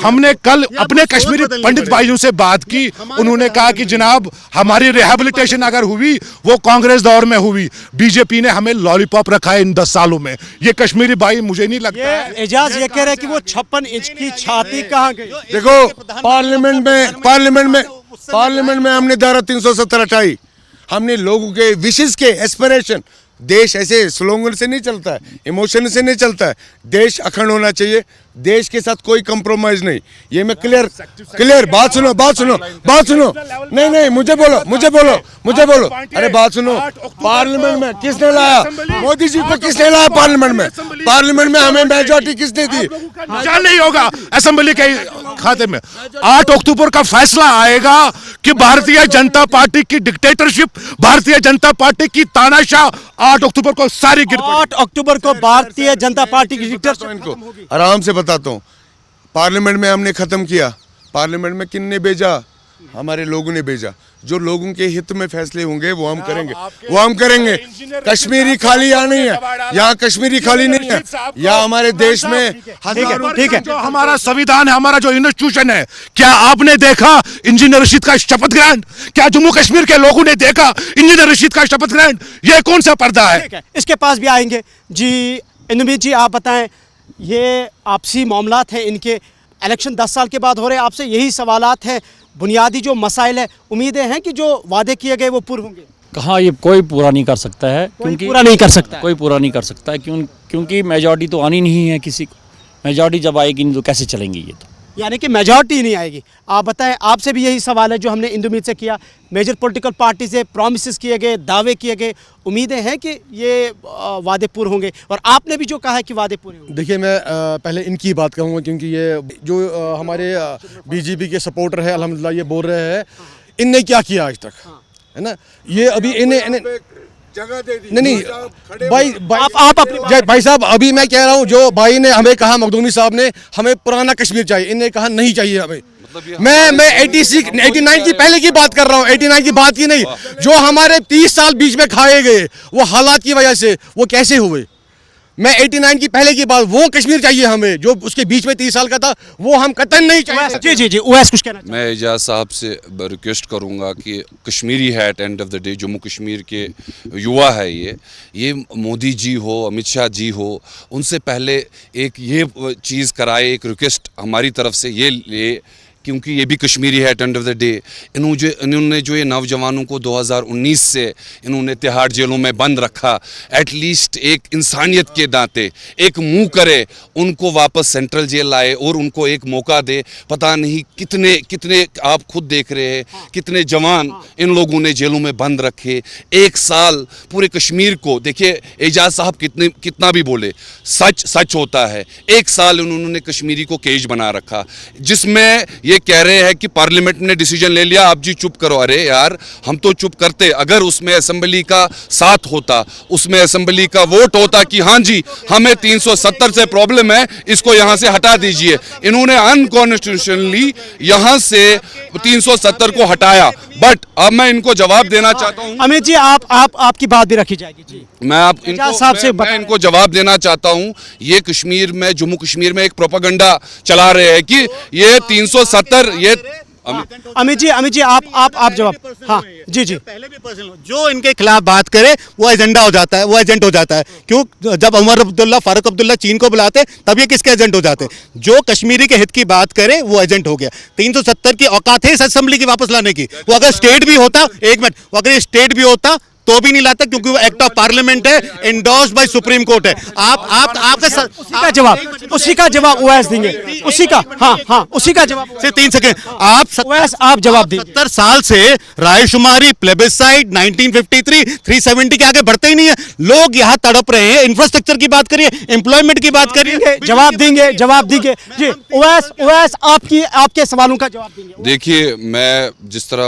हमने कल अपने कश्मीरी पंडित भाइयों से बात की। उन्होंने कहा कि जनाब हमारी रिहेबिलिटेशन अगर हुई वो कांग्रेस दौर में हुई, बीजेपी ने हमें लॉलीपॉप रखा है इन 10 सालों में। ये कश्मीरी भाई मुझे नहीं लगता है। एजाज ये कह रहे हैं कि वो 56 इंच की छाती कहाँ गई? देखो, पार्लियामेंट में हमने धारा 370 हटाई। हमने लोगों के विशेष के एस्पिरेशन, देश ऐसे स्लोगन से नहीं चलता है, इमोशन से नहीं चलता है। देश अखंड होना चाहिए, देश के साथ कोई कंप्रोमाइज नहीं। ये मैं क्लियर बात सुनो। नहीं, मुझे बोलो। अरे बात सुनो, पार्लियामेंट में किसने लाया? मोदी जी को किसने लाया पार्लियामेंट में हमें मेजॉरिटी किसने दी? नहीं होगा असेंबली के खाते में। 8 अक्टूबर का फैसला आएगा कि भारतीय जनता पार्टी की डिक्टेटरशिप, भारतीय जनता पार्टी की तानाशाह 8 अक्टूबर को सारी 8 अक्टूबर को भारतीय जनता पार्टी की डिक्टेटरशिप आराम से बताता हूँ। पार्लियामेंट में हमने खत्म किया। पार्लियामेंट में किसने भेजा? हमारे लोगों ने भेजा। जो लोगों के हित में फैसले होंगे वो हम करेंगे। कश्मीरी खाली यहाँ नहीं है, यहाँ कश्मीरी खाली नहीं है, यहाँ हमारे देश में ठीक है। जो हमारा संविधान है, हमारा जो इंस्टीट्यूशन है, क्या आपने देखा इंजीनियर रशीद का शपथ ग्रहण? क्या जम्मू कश्मीर के लोगों ने देखा इंजीनियर रशीद का शपथ ग्रहण? ये कौन सा पर्दा है? इसके पास भी आएंगे जी। इंदुमीत जी आप बताएं, ये आपसी मामलात हैं इनके, इलेक्शन 10 साल के बाद हो रहे हैं, आपसे यही सवालात हैं, बुनियादी जो मसाइल है, उम्मीदें हैं कि जो वादे किए गए वो पूरे होंगे? कहाँ, ये कोई पूरा नहीं कर सकता है, क्योंकि पूरा नहीं कर सकता, कोई पूरा नहीं कर सकता है क्योंकि मेजॉरिटी तो आनी नहीं है किसी को। मेजॉरिटी जब आएगी नहीं तो कैसे चलेंगी ये? तो यानी कि मेजॉरिटी नहीं आएगी। आप बताएं, आपसे भी यही सवाल है जो हमने इंदुमीत से किया। मेजर पॉलिटिकल पार्टी से प्रॉमिसेस किए गए, दावे किए गए, उम्मीदें हैं कि ये वादे पूरे होंगे, और आपने भी जो कहा है कि वादे पूरे होंगे। देखिए, मैं पहले इनकी बात कहूँगा क्योंकि ये जो हमारे बीजेपी के सपोर्टर है अल्हम्दुलिल्लाह ये बोल रहे हैं इनने क्या किया आज तक, है ना? ये अभी इन्हें जगह दे दी। नहीं भाई साहब, अभी मैं कह रहा हूँ जो भाई ने हमें कहा, मखदूमी साहब ने, हमें पुराना कश्मीर चाहिए, इन्हें कहा नहीं चाहिए हमें। मैं 89 की पहले की बात कर रहा हूँ, 89 की बात की नहीं। जो हमारे 30 साल बीच में खाए गए वो हालात की वजह से वो कैसे हुए, मैं 89 की पहले की बात, वो कश्मीर चाहिए हमें जो उसके बीच में 30 साल का था, वो हम कतई नहीं चाहिए। जी जी जी उवैस कुछ कहना मैं एजाज साहब से रिक्वेस्ट करूंगा कि कश्मीरी है at end of the day, Jammu Kashmir के युवा है ये मोदी जी हो, अमित शाह जी हो, उनसे पहले एक ये चीज़ कराए, एक रिक्वेस्ट हमारी तरफ से ये ले, क्योंकि ये भी कश्मीरी है at end of the day. इन्होंने जो ये नौजवानों को 2019 से इन्होंने तिहाड़ जेलों में बंद रखा, एटलीस्ट एक इंसानियत के नाते एक मुंह करे, उनको वापस सेंट्रल जेल लाए और उनको एक मौका दे। पता नहीं कितने कितने आप खुद देख रहे हैं कितने जवान इन लोगों ने जेलों में बंद रखे। एक साल पूरे कश्मीर को देखिए, एजाज साहब कितना भी बोले, सच सच होता है। एक साल उन्होंने कश्मीरी को केज बना रखा, जिसमें ये कह रहे हैं कि पार्लियामेंट ने डिसीजन ले लिया, आप जी चुप करो। अरे यार, हम तो चुप करते, अगर उसमें असेंबली का साथ होता, उसमें असेंबली का वोट होता कि हाँ जी हमें 370 से प्रॉब्लम है, इसको यहाँ से हटा दीजिए। इन्होंने अनकॉन्स्टिट्यूशनली यहाँ से 370 को हटाया। बट अब मैं इनको जवाब देना चाहता हूँ। अमित जी आपकी बात भी रखी जाएगी जी। मैं इनको जवाब देना चाहता हूँ। ये कश्मीर में, जम्मू कश्मीर में एक प्रोपेगेंडा चला रहे हैं कि ये 370 ये अमित जी आप जवाब। हाँ जी जी। पहले भी पर्सनल जो इनके खिलाफ बात करे वो एजेंडा हो जाता है, वो एजेंट हो जाता है। क्यों? जब उमर अब्दुल्ला, फारूक अब्दुल्ला चीन को बुलाते तब ये किसके एजेंट हो जाते? जो कश्मीरी के हित की बात करे वो एजेंट हो गया। 370 की औकात है इस असेंबली की वापस लाने की। वो अगर स्टेट भी होता, एक मिनट, वो अगर स्टेट भी होता तो भी नहीं लाता, क्योंकि वो एक्ट ऑफ पार्लियामेंट है, एंडोर्स्ड बाय सुप्रीम कोर्ट है। उसी का जवाब ओवैस देंगे, उसी का। हाँ उसी का जवाब से 3 सेकंड आप जवाब दें। 70 साल से रायशुमारी, प्लेबिसाइड, 1953, 370 के आगे बढ़ते ही नहीं है। लोग यहाँ तड़प रहे हैं। इंफ्रास्ट्रक्चर की बात करिए, एम्प्लॉयमेंट की बात करिए, जवाब देंगे जी। ओवैस आपके सवालों का जवाब देंगे। देखिए, मैं जिस तरह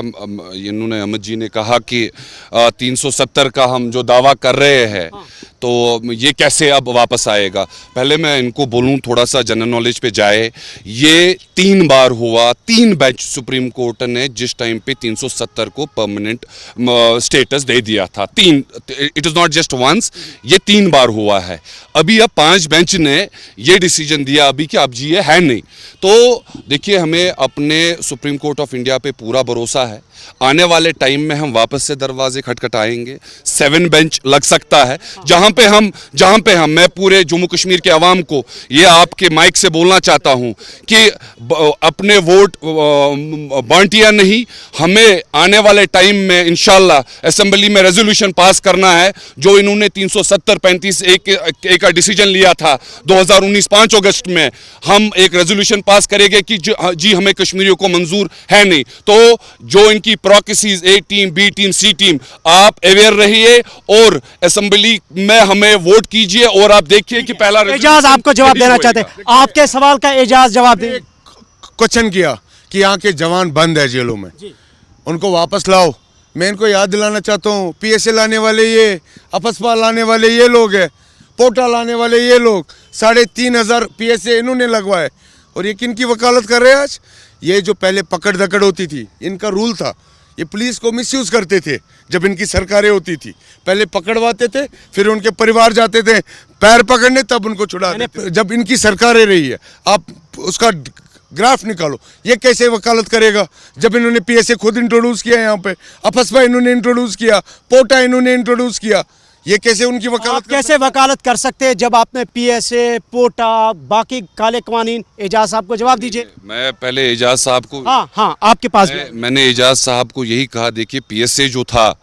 इन्होंने अमित जी ने कहा कि 370 का हम जो दावा कर रहे हैं, तो ये कैसे अब वापस आएगा। पहले मैं इनको बोलूं, थोड़ा सा जनरल नॉलेज पे जाए। ये 3 बार हुआ, 3 बेंच सुप्रीम कोर्ट ने जिस टाइम पे 370 को परमानेंट स्टेटस दे दिया था। 3, it is not just once, ये 3 बार हुआ है। अभी अब 5 बेंच ने ये डिसीजन दिया अभी कि अब जी ये है नहीं। तो देखिए, हमें अपने सुप्रीम कोर्ट ऑफ इंडिया पे पूरा भरोसा है। आने वाले टाइम में हम वापस से दरवाजे खटखटाएंगे। 7 बेंच लग सकता है, जहां पे हम मैं पूरे जम्मू कश्मीर के अवाम को ये आपके माइक से बोलना चाहता हूं कि अपने वोट बांटिया नहीं, हमें आने वाले टाइम में इंशाल्लाह असेंबली में रेजोल्यूशन पास करना है। जो इन्होंने 370-35 एक का डिसीजन लिया था 2019 5 अगस्त में, हम एक रेजोल्यूशन पास करेंगे कि जी हमें कश्मीरियों को मंजूर है नहीं। तो जो इनकी प्रोक्सीज, ए टीम, बी टीम, सी टीम, आप अवेयर रहिए और असेंबली में हमें वोट कीजिए। और आप देखिए कि पहला एजाज आपको जवाब देना चाहते हैं, आपके सवाल का एजाज जवाब दें। क्वेश्चन किया कि यहाँ के जवान बंद है जेलों में, उनको वापस लाओ। मैं इनको याद दिलाना चाहता हूँ, पीएसए लाने वाले ये, अफस्पा लाने वाले ये लोग हैं, पोटा लाने वाले ये लोग, 3,500 पीएसए इन्होंने लगवाए। और ये किन की वकालत कर रहे हैं आज? ये जो पहले पकड़ दकड़ होती थी, इनका रूल था, ये पुलिस को मिसयूज करते थे। जब इनकी सरकारें होती थी, पहले पकड़वाते थे, फिर उनके परिवार जाते थे पैर पकड़ने, तब उनको छुड़ाते थे। जब इनकी सरकारें रही है, आप उसका ग्राफ निकालो, ये कैसे वकालत करेगा? जब इन्होंने पीएसए खुद इंट्रोड्यूस किया, यहाँ पे अफस्पा इन्होंने इंट्रोड्यूस किया, पोटा इन्होंने इंट्रोड्यूस किया, ये कैसे उनकी वकालत कैसे वकालत कर सकते हैं जब आपने पीएसए, पोटा, बाकी काले कवानीन? एजाज साहब को जवाब दीजिए। मैं पहले एजाज साहब को, हाँ आपके पास मैंने एजाज साहब को यही कहा, देखिए पीएसए जो था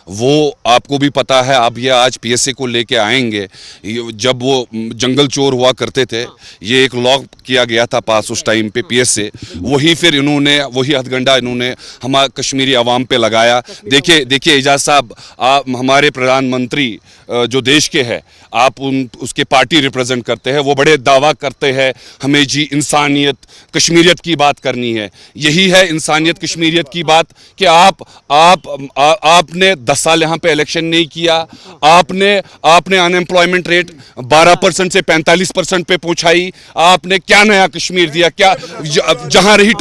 वो आपको भी पता है। आप ये आज पीएसए को लेके आएंगे, जब वो जंगल चोर हुआ करते थे, ये एक लॉ किया गया था पास उस टाइम पे पीएसए, वही फिर इन्होंने वही हथगंडा इन्होंने हमारे कश्मीरी अवाम पे लगाया। देखिए एजाज साहब, आप हमारे प्रधानमंत्री जो देश के हैं, आप उसके पार्टी रिप्रेजेंट करते हैं, वो बड़े दावा करते हैं हमें जी इंसानियत कश्मीरियत की बात करनी है। यही है इंसानियत कश्मीरियत की बात कि आपने 10 साल यहाँ पे इलेक्शन नहीं किया, आपने अनएम्प्लॉयमेंट रेट 12% से 45% पे पहुंचाई, आपने क्या नया कश्मीर दिया? क्या जहां रही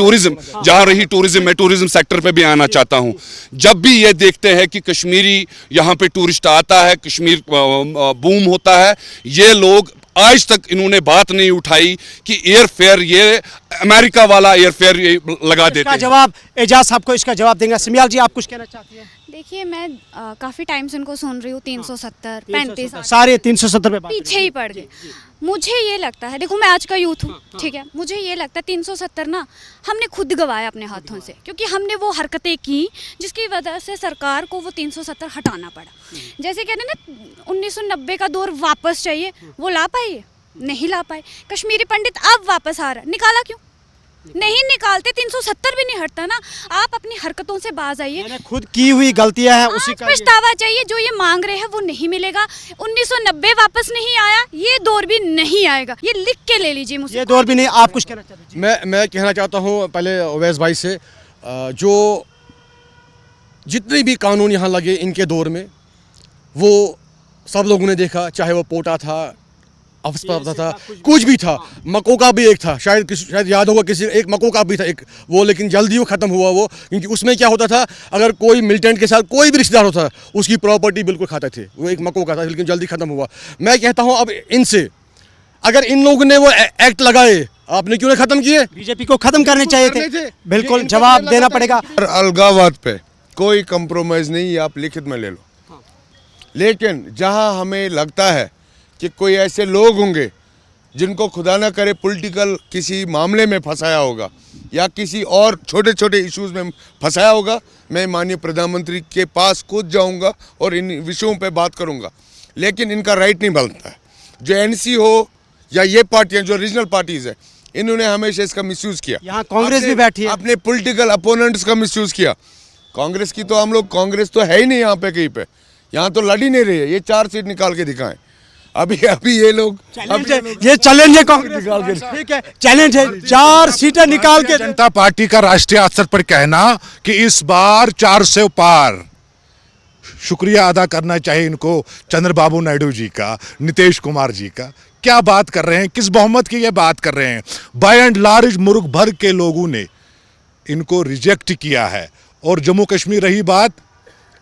टूरिज्म, मैं टूरिज्म सेक्टर पे भी आना चाहता हूं। जब भी ये देखते हैं कि कश्मीरी यहाँ पे टूरिस्ट आता है, कश्मीर बूम होता है, ये लोग आज तक इन्होंने बात नहीं उठाई कि एयर फेयर, ये अमेरिका वाला एयर फेयर लगा देते हैं। जवाब एजाज साहब को इसका जवाब देंगे। सिमियाल जी, आप कुछ कहना चाहती हैं? देखिए, मैं काफ़ी टाइम से इनको सुन रही हूँ, 370, 35 सारे 370 पे बात पीछे ही पड़ गए। मुझे ये लगता है, देखो मैं आज का यूथ हूँ, ठीक है, मुझे ये लगता है 370 ना हमने खुद गवाया अपने हाथों से, क्योंकि हमने वो हरकतें की जिसकी वजह से सरकार को वो 370 हटाना पड़ा। जैसे कहते हैं ना 1990 का दौर वापस चाहिए, वो ला पाए? नहीं ला पाए। कश्मीरी पंडित अब वापस आ रहा है, निकाला क्यों? नहीं निकालते, 370 भी नहीं हटता ना। आप अपनी हरकतों से बाज आइए। खुद की हुई गलतियां हैं, उसी का पछतावा चाहिए। जो ये मांग रहे हैं वो नहीं मिलेगा। 1990 वापस नहीं आया, ये दौर भी नहीं आएगा। ये लिख के ले लीजिए मुझसे। ये दौर भी नहीं। आप कुछ कहना चाहते हैं? मैं कहना चाहता हूँ पहले अवैस भाई से, जो जितने भी कानून यहाँ लगे इनके दौर में, वो सब लोगों ने देखा, चाहे वो पोटा था, अफस्पा था, कुछ भी था, मको का भी एक था, शायद याद होगा किसी, एक मको का भी था एक वो, लेकिन जल्दी वो ख़त्म हुआ वो, क्योंकि उसमें क्या होता था, अगर कोई मिलिटेंट के साथ कोई भी रिश्तेदार होता उसकी प्रॉपर्टी बिल्कुल खाते थे। वो एक मको का था, लेकिन जल्दी ख़त्म हुआ। मैं कहता हूँ अब इनसे, अगर इन लोगों ने वो एक्ट लगाए, आपने क्यों नहीं ख़त्म किए? बीजेपी को ख़त्म करने चाहिए थे। बिल्कुल जवाब देना पड़ेगा। अलगाववाद पे कोई कंप्रोमाइज नहीं, आप लिखित में ले लो। लेकिन जहां हमें लगता है कि कोई ऐसे लोग होंगे जिनको खुदा ना करे पॉलिटिकल किसी मामले में फंसाया होगा या किसी और छोटे छोटे इश्यूज में फंसाया होगा, मैं माननीय प्रधानमंत्री के पास खुद जाऊंगा और इन विषयों पे बात करूंगा। लेकिन इनका राइट नहीं बनता है। जो एनसी हो या ये पार्टियां जो रीजनल पार्टीज है, इन्होंने हमेशा इसका मिसयूज किया। यहाँ कांग्रेस भी बैठी है, अपने पॉलिटिकल अपोनेंट्स का मिसयूज किया। कांग्रेस की तो हम लोग, कांग्रेस तो है ही नहीं यहाँ पे, कहीं पे यहाँ तो लड़ ही नहीं रही है। ये 4 सीट निकाल के दिखाएं। अभी ये लोग ये चैलेंज है कांग्रेस निकाल के, ठीक है, चैलेंज है 4 सीटें निकाल के। जनता पार्टी का राष्ट्रीय स्तर पर कहना कि इस बार 400 पार। शुक्रिया अदा करना चाहिए इनको, चंद्रबाबू नायडू जी का, नीतीश कुमार जी का। क्या बात कर रहे हैं, किस बहुमत की ये बात कर रहे हैं? बाय एंड लार्ज मुल्क भर के लोगों ने इनको रिजेक्ट किया है। और जम्मू कश्मीर रही बात,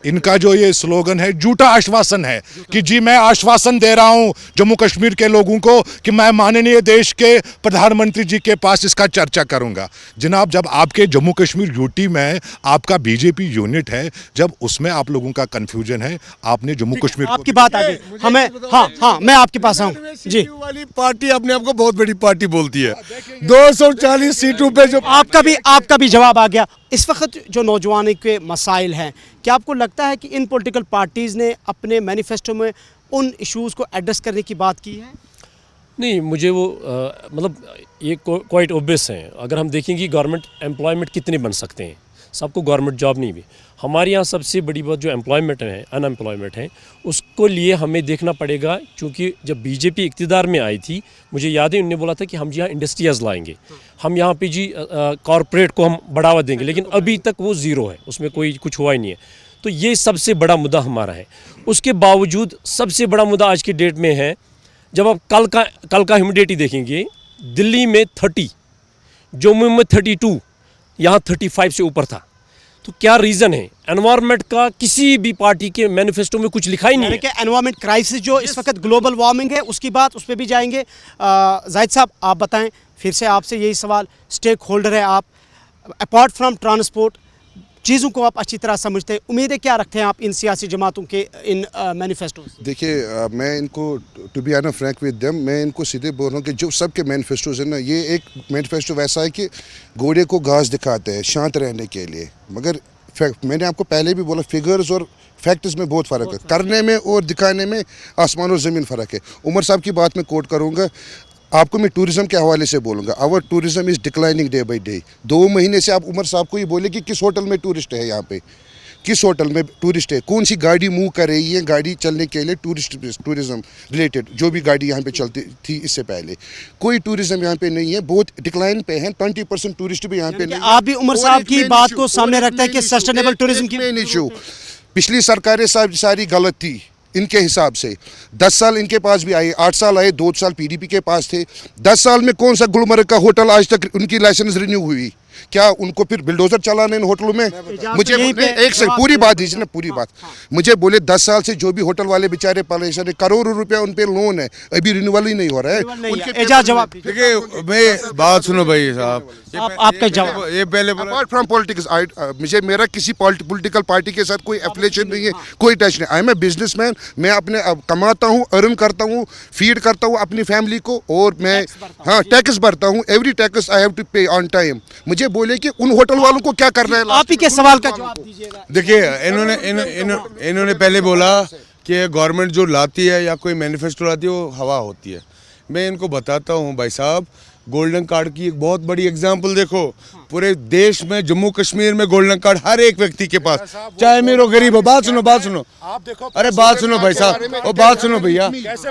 इनका जो ये स्लोगन है, झूठा आश्वासन है कि जी मैं आश्वासन दे रहा हूं जम्मू कश्मीर के लोगों को कि मैं माननीय देश के प्रधानमंत्री जी के पास इसका चर्चा करूंगा। जनाब, जब आपके जम्मू कश्मीर यूटी में आपका बीजेपी यूनिट है, जब उसमें आप लोगों का कंफ्यूजन है, आपने जम्मू कश्मीर आपकी बात आ गई हमें। हाँ, मैं आपके पास आऊँ जी। वाली पार्टी अपने आप को बहुत बड़ी पार्टी बोलती है। 240 सीटों पे जो आपका भी जवाब आ गया। इस वक्त जो नौजवानों के मसाइल हैं, क्या आपको लगता है कि इन पॉलिटिकल पार्टीज़ ने अपने मैनिफेस्टो में उन इश्यूज़ को एड्रेस करने की बात की है? नहीं, मुझे वो मतलब ये क्वाइट ऑब्वियस है। अगर हम देखेंगे गवर्नमेंट एम्प्लॉयमेंट कितने बन सकते हैं, सबको गवर्नमेंट जॉब नहीं भी। हमारे यहाँ सबसे बड़ी बात जो एम्प्लॉयमेंट है, अनएम्प्लॉयमेंट है, उसको लिए हमें देखना पड़ेगा। क्योंकि जब बीजेपी इक़्तिदार में आई थी, मुझे याद है उन्होंने बोला था कि हम यहाँ इंडस्ट्रीज लाएंगे, हम यहाँ पे जी कॉरपोरेट को हम बढ़ावा देंगे, लेकिन अभी तक वो ज़ीरो है, उसमें कोई कुछ हुआ ही नहीं है। तो ये सबसे बड़ा मुद्दा हमारा है। उसके बावजूद सबसे बड़ा मुद्दा आज की डेट में है, जब आप कल का ह्यूमिडिटी देखेंगे, दिल्ली में 30, जम्मू में 32, यहाँ 35 से ऊपर था। तो क्या रीज़न है? एनवायरनमेंट का किसी भी पार्टी के मैनिफेस्टो में कुछ लिखा ही नहीं है। एनवायरनमेंट क्राइसिस जो इस वक्त ग्लोबल वार्मिंग है, उसकी बात उस पर भी जाएंगे। जाहिद साहब, आप बताएं, फिर से आपसे यही सवाल, स्टेक होल्डर है आप, अपार्ट फ्रॉम ट्रांसपोर्ट चीज़ों को आप अच्छी तरह समझते हैं, उम्मीदें क्या रखते हैं आप इन सियासी जमातों के इन मैनिफेस्टो से? देखिए, मैं इनको to be honest frank with them, मैं इनको सीधे बोल रहा हूँ कि जो सबके मैनिफेस्टोज हैं ना, ये एक मैनिफेस्टो वैसा है कि घोड़े को घास दिखाते हैं शांत रहने के लिए, मगर मैंने आपको पहले भी बोला, फिगर्स और फैक्ट्स में बहुत फ़र्क है, करने में और दिखाने में आसमान और ज़मीन फ़र्क है। उमर साहब की बात मैं कोट करूँगा, आपको मैं टूरिज़्म के हवाले से बोलूँगा, our tourism is declining day by day. 2 महीने से आप उमर साहब को ये बोले कि किस होटल में टूरिस्ट है यहाँ पे। किस होटल में टूरिस्ट है, कौन सी गाड़ी मूव कर रही है गाड़ी चलने के लिए, टूरिज्म रिलेटेड जो भी गाड़ी यहाँ पे चलती थी इससे पहले, कोई टूरिज्म यहाँ पे नहीं है, बहुत डिक्लाइन पे है, 20% टूरिस्ट भी यहाँ पे नहीं। आप भी उमर साहब की बात को सामने रखते हैं कि सस्टेनेबल टूरिज्म की मेन इशू, पिछली सरकारें सारी गलत थी इनके हिसाब से। 10 साल इनके पास भी आए, 8 साल आए, 2 साल पीडीपी के पास थे। 10 साल में कौन सा गुलमर्ग का होटल आज तक उनकी लाइसेंस रिन्यू हुई? क्या उनको फिर बिल्डोजर चलाने इन होटलों में? मुझे एक से पूरी बात दीजिए ना, पूरी बात मुझे बोले 10 साल से जो भी होटल वाले बेचारे परेशान है, करोड़ों रुपया उन पे लोन है, अभी रिन्यूअल ही नहीं हो रहा है। एजाज जवाब देखिए, मैं बात सुनो भाई साहब, आपका जवाब। ये पहले अपार्ट फ्रॉम पॉलिटिक्स, मुझे मेरा किसी पॉलिटिकल पार्टी के साथ कोई एफिलिएशन नहीं है, कोई टच नहीं। आई एम ए बिजनेसमैन, मैं अपने कमाता हूँ, अर्न करता हूँ, फीड करता हूँ अपनी फैमिली को, और मैं हाँ टैक्स भरता हूँ, every tax I have to pay on time. मुझे बोले कि उन होटल वालों को क्या करना है। आप ही के सवाल का जवाब दीजिएगा। देखिए, इन्होंने पहले बोला कि गवर्नमेंट जो लाती है या कोई मैनिफेस्टो लाती है वो हवा होती है। मैं इनको बताता हूँ भाई साहब, गोल्डन कार्ड की एक बहुत बड़ी एग्जांपल देखो, पूरे देश में जम्मू कश्मीर में गोल्डन कार्ड हर एक व्यक्ति के पास, चाहे अमीर हो गरीब हो। बात सुनो आप देखो, अरे बात सुनो भाई साहब, और बात सुनो भैया,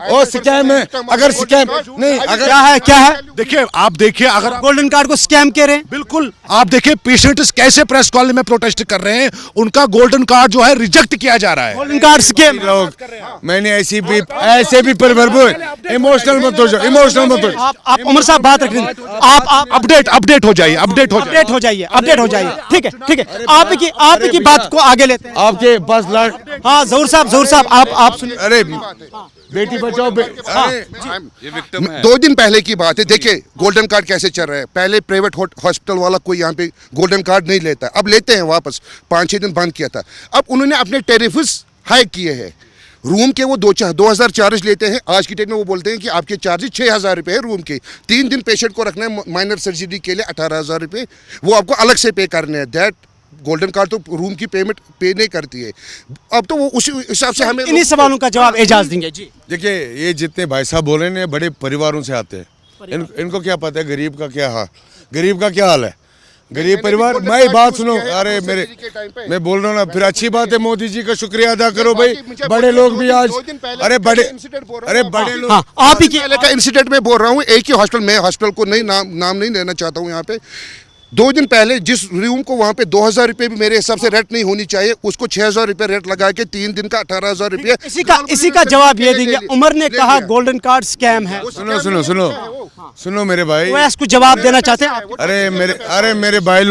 और स्कैम है, अगर स्कैम नहीं, अगर क्या है देखिए, आप देखिए, अगर गोल्डन कार्ड को स्कैम कह रहे हैं, बिल्कुल आप देखिए पेशेंट्स कैसे प्रेस कॉलोनी में प्रोटेस्ट कर रहे हैं, उनका गोल्डन कार्ड जो है रिजेक्ट किया जा रहा है। गोल्डन कार्ड स्कैम लोग, मैंने ऐसे भी परिवार इमोशनल मत हो जाओ, इमोशनल मत हो जाओ। आप उमर साहब बात रख लीजिए, आप अपडेट हो जाइए, अपडेट हो जाइए। ठीक है, आपकी बात को आगे लेते हैं। आपके पास हाँ जहूर साहब आप सुनिए। अरे बेटी बचाओ ये विक्टिम है। 2 दिन पहले की बात है, देखिए गोल्डन कार्ड कैसे चल रहा है। पहले प्राइवेट हॉस्पिटल वाला कोई यहाँ पे गोल्डन कार्ड नहीं लेता, अब लेते हैं वापस, 5-6 दिन बंद किया था। अब उन्होंने अपने टेरिफ्स हाई किए हैं, रूम के वो 2000 चार्ज लेते हैं, आज की डेट में वो बोलते हैं कि आपके चार्जेस 6000 रुपये है रूम के। 3 दिन पेशेंट को रखना है माइनर सर्जरी के लिए 18000 रुपये, वो आपको अलग से पे करने हैं। दैट गोल्डन कार्ड तो रूम की पेमेंट पे नहीं करती है। अब तो वो उसी हिसाब से हमें इन्हीं सवालों का जवाब एजाज देंगे जी। देखिए, ये जितने भाई साहब बोल रहे हैं बड़े परिवारों से आते हैं, इनको क्या पता है गरीब का क्या हाल है। गरीब परिवार, मैं बात सुनो, अरे मैं बोल रहा हूँ ना, फिर अच्छी बात है, मोदी जी का शुक्रिया अदा करो भाई। बड़े लोग भी आज, अरे बड़े लोग, आप ही का इंसिडेंट में बोल रहा हूँ। एक ही हॉस्पिटल में, हॉस्पिटल को नहीं नाम नहीं लेना चाहता हूँ यहाँ पे, 2 दिन पहले जिस रूम को वहाँ पे 2000 रुपये भी मेरे हिसाब से रेंट नहीं होनी चाहिए, उसको 6000 रुपये रेंट लगा के 3 दिन का 18000 रुपये। इसी का जवाब ये देंगे। उमर ने कहा गोल्डन कार्ड स्कैम है। सुनो मेरे भाई, वो इसको जवाब देना चाहते हैं आप? अरे मेरे भाई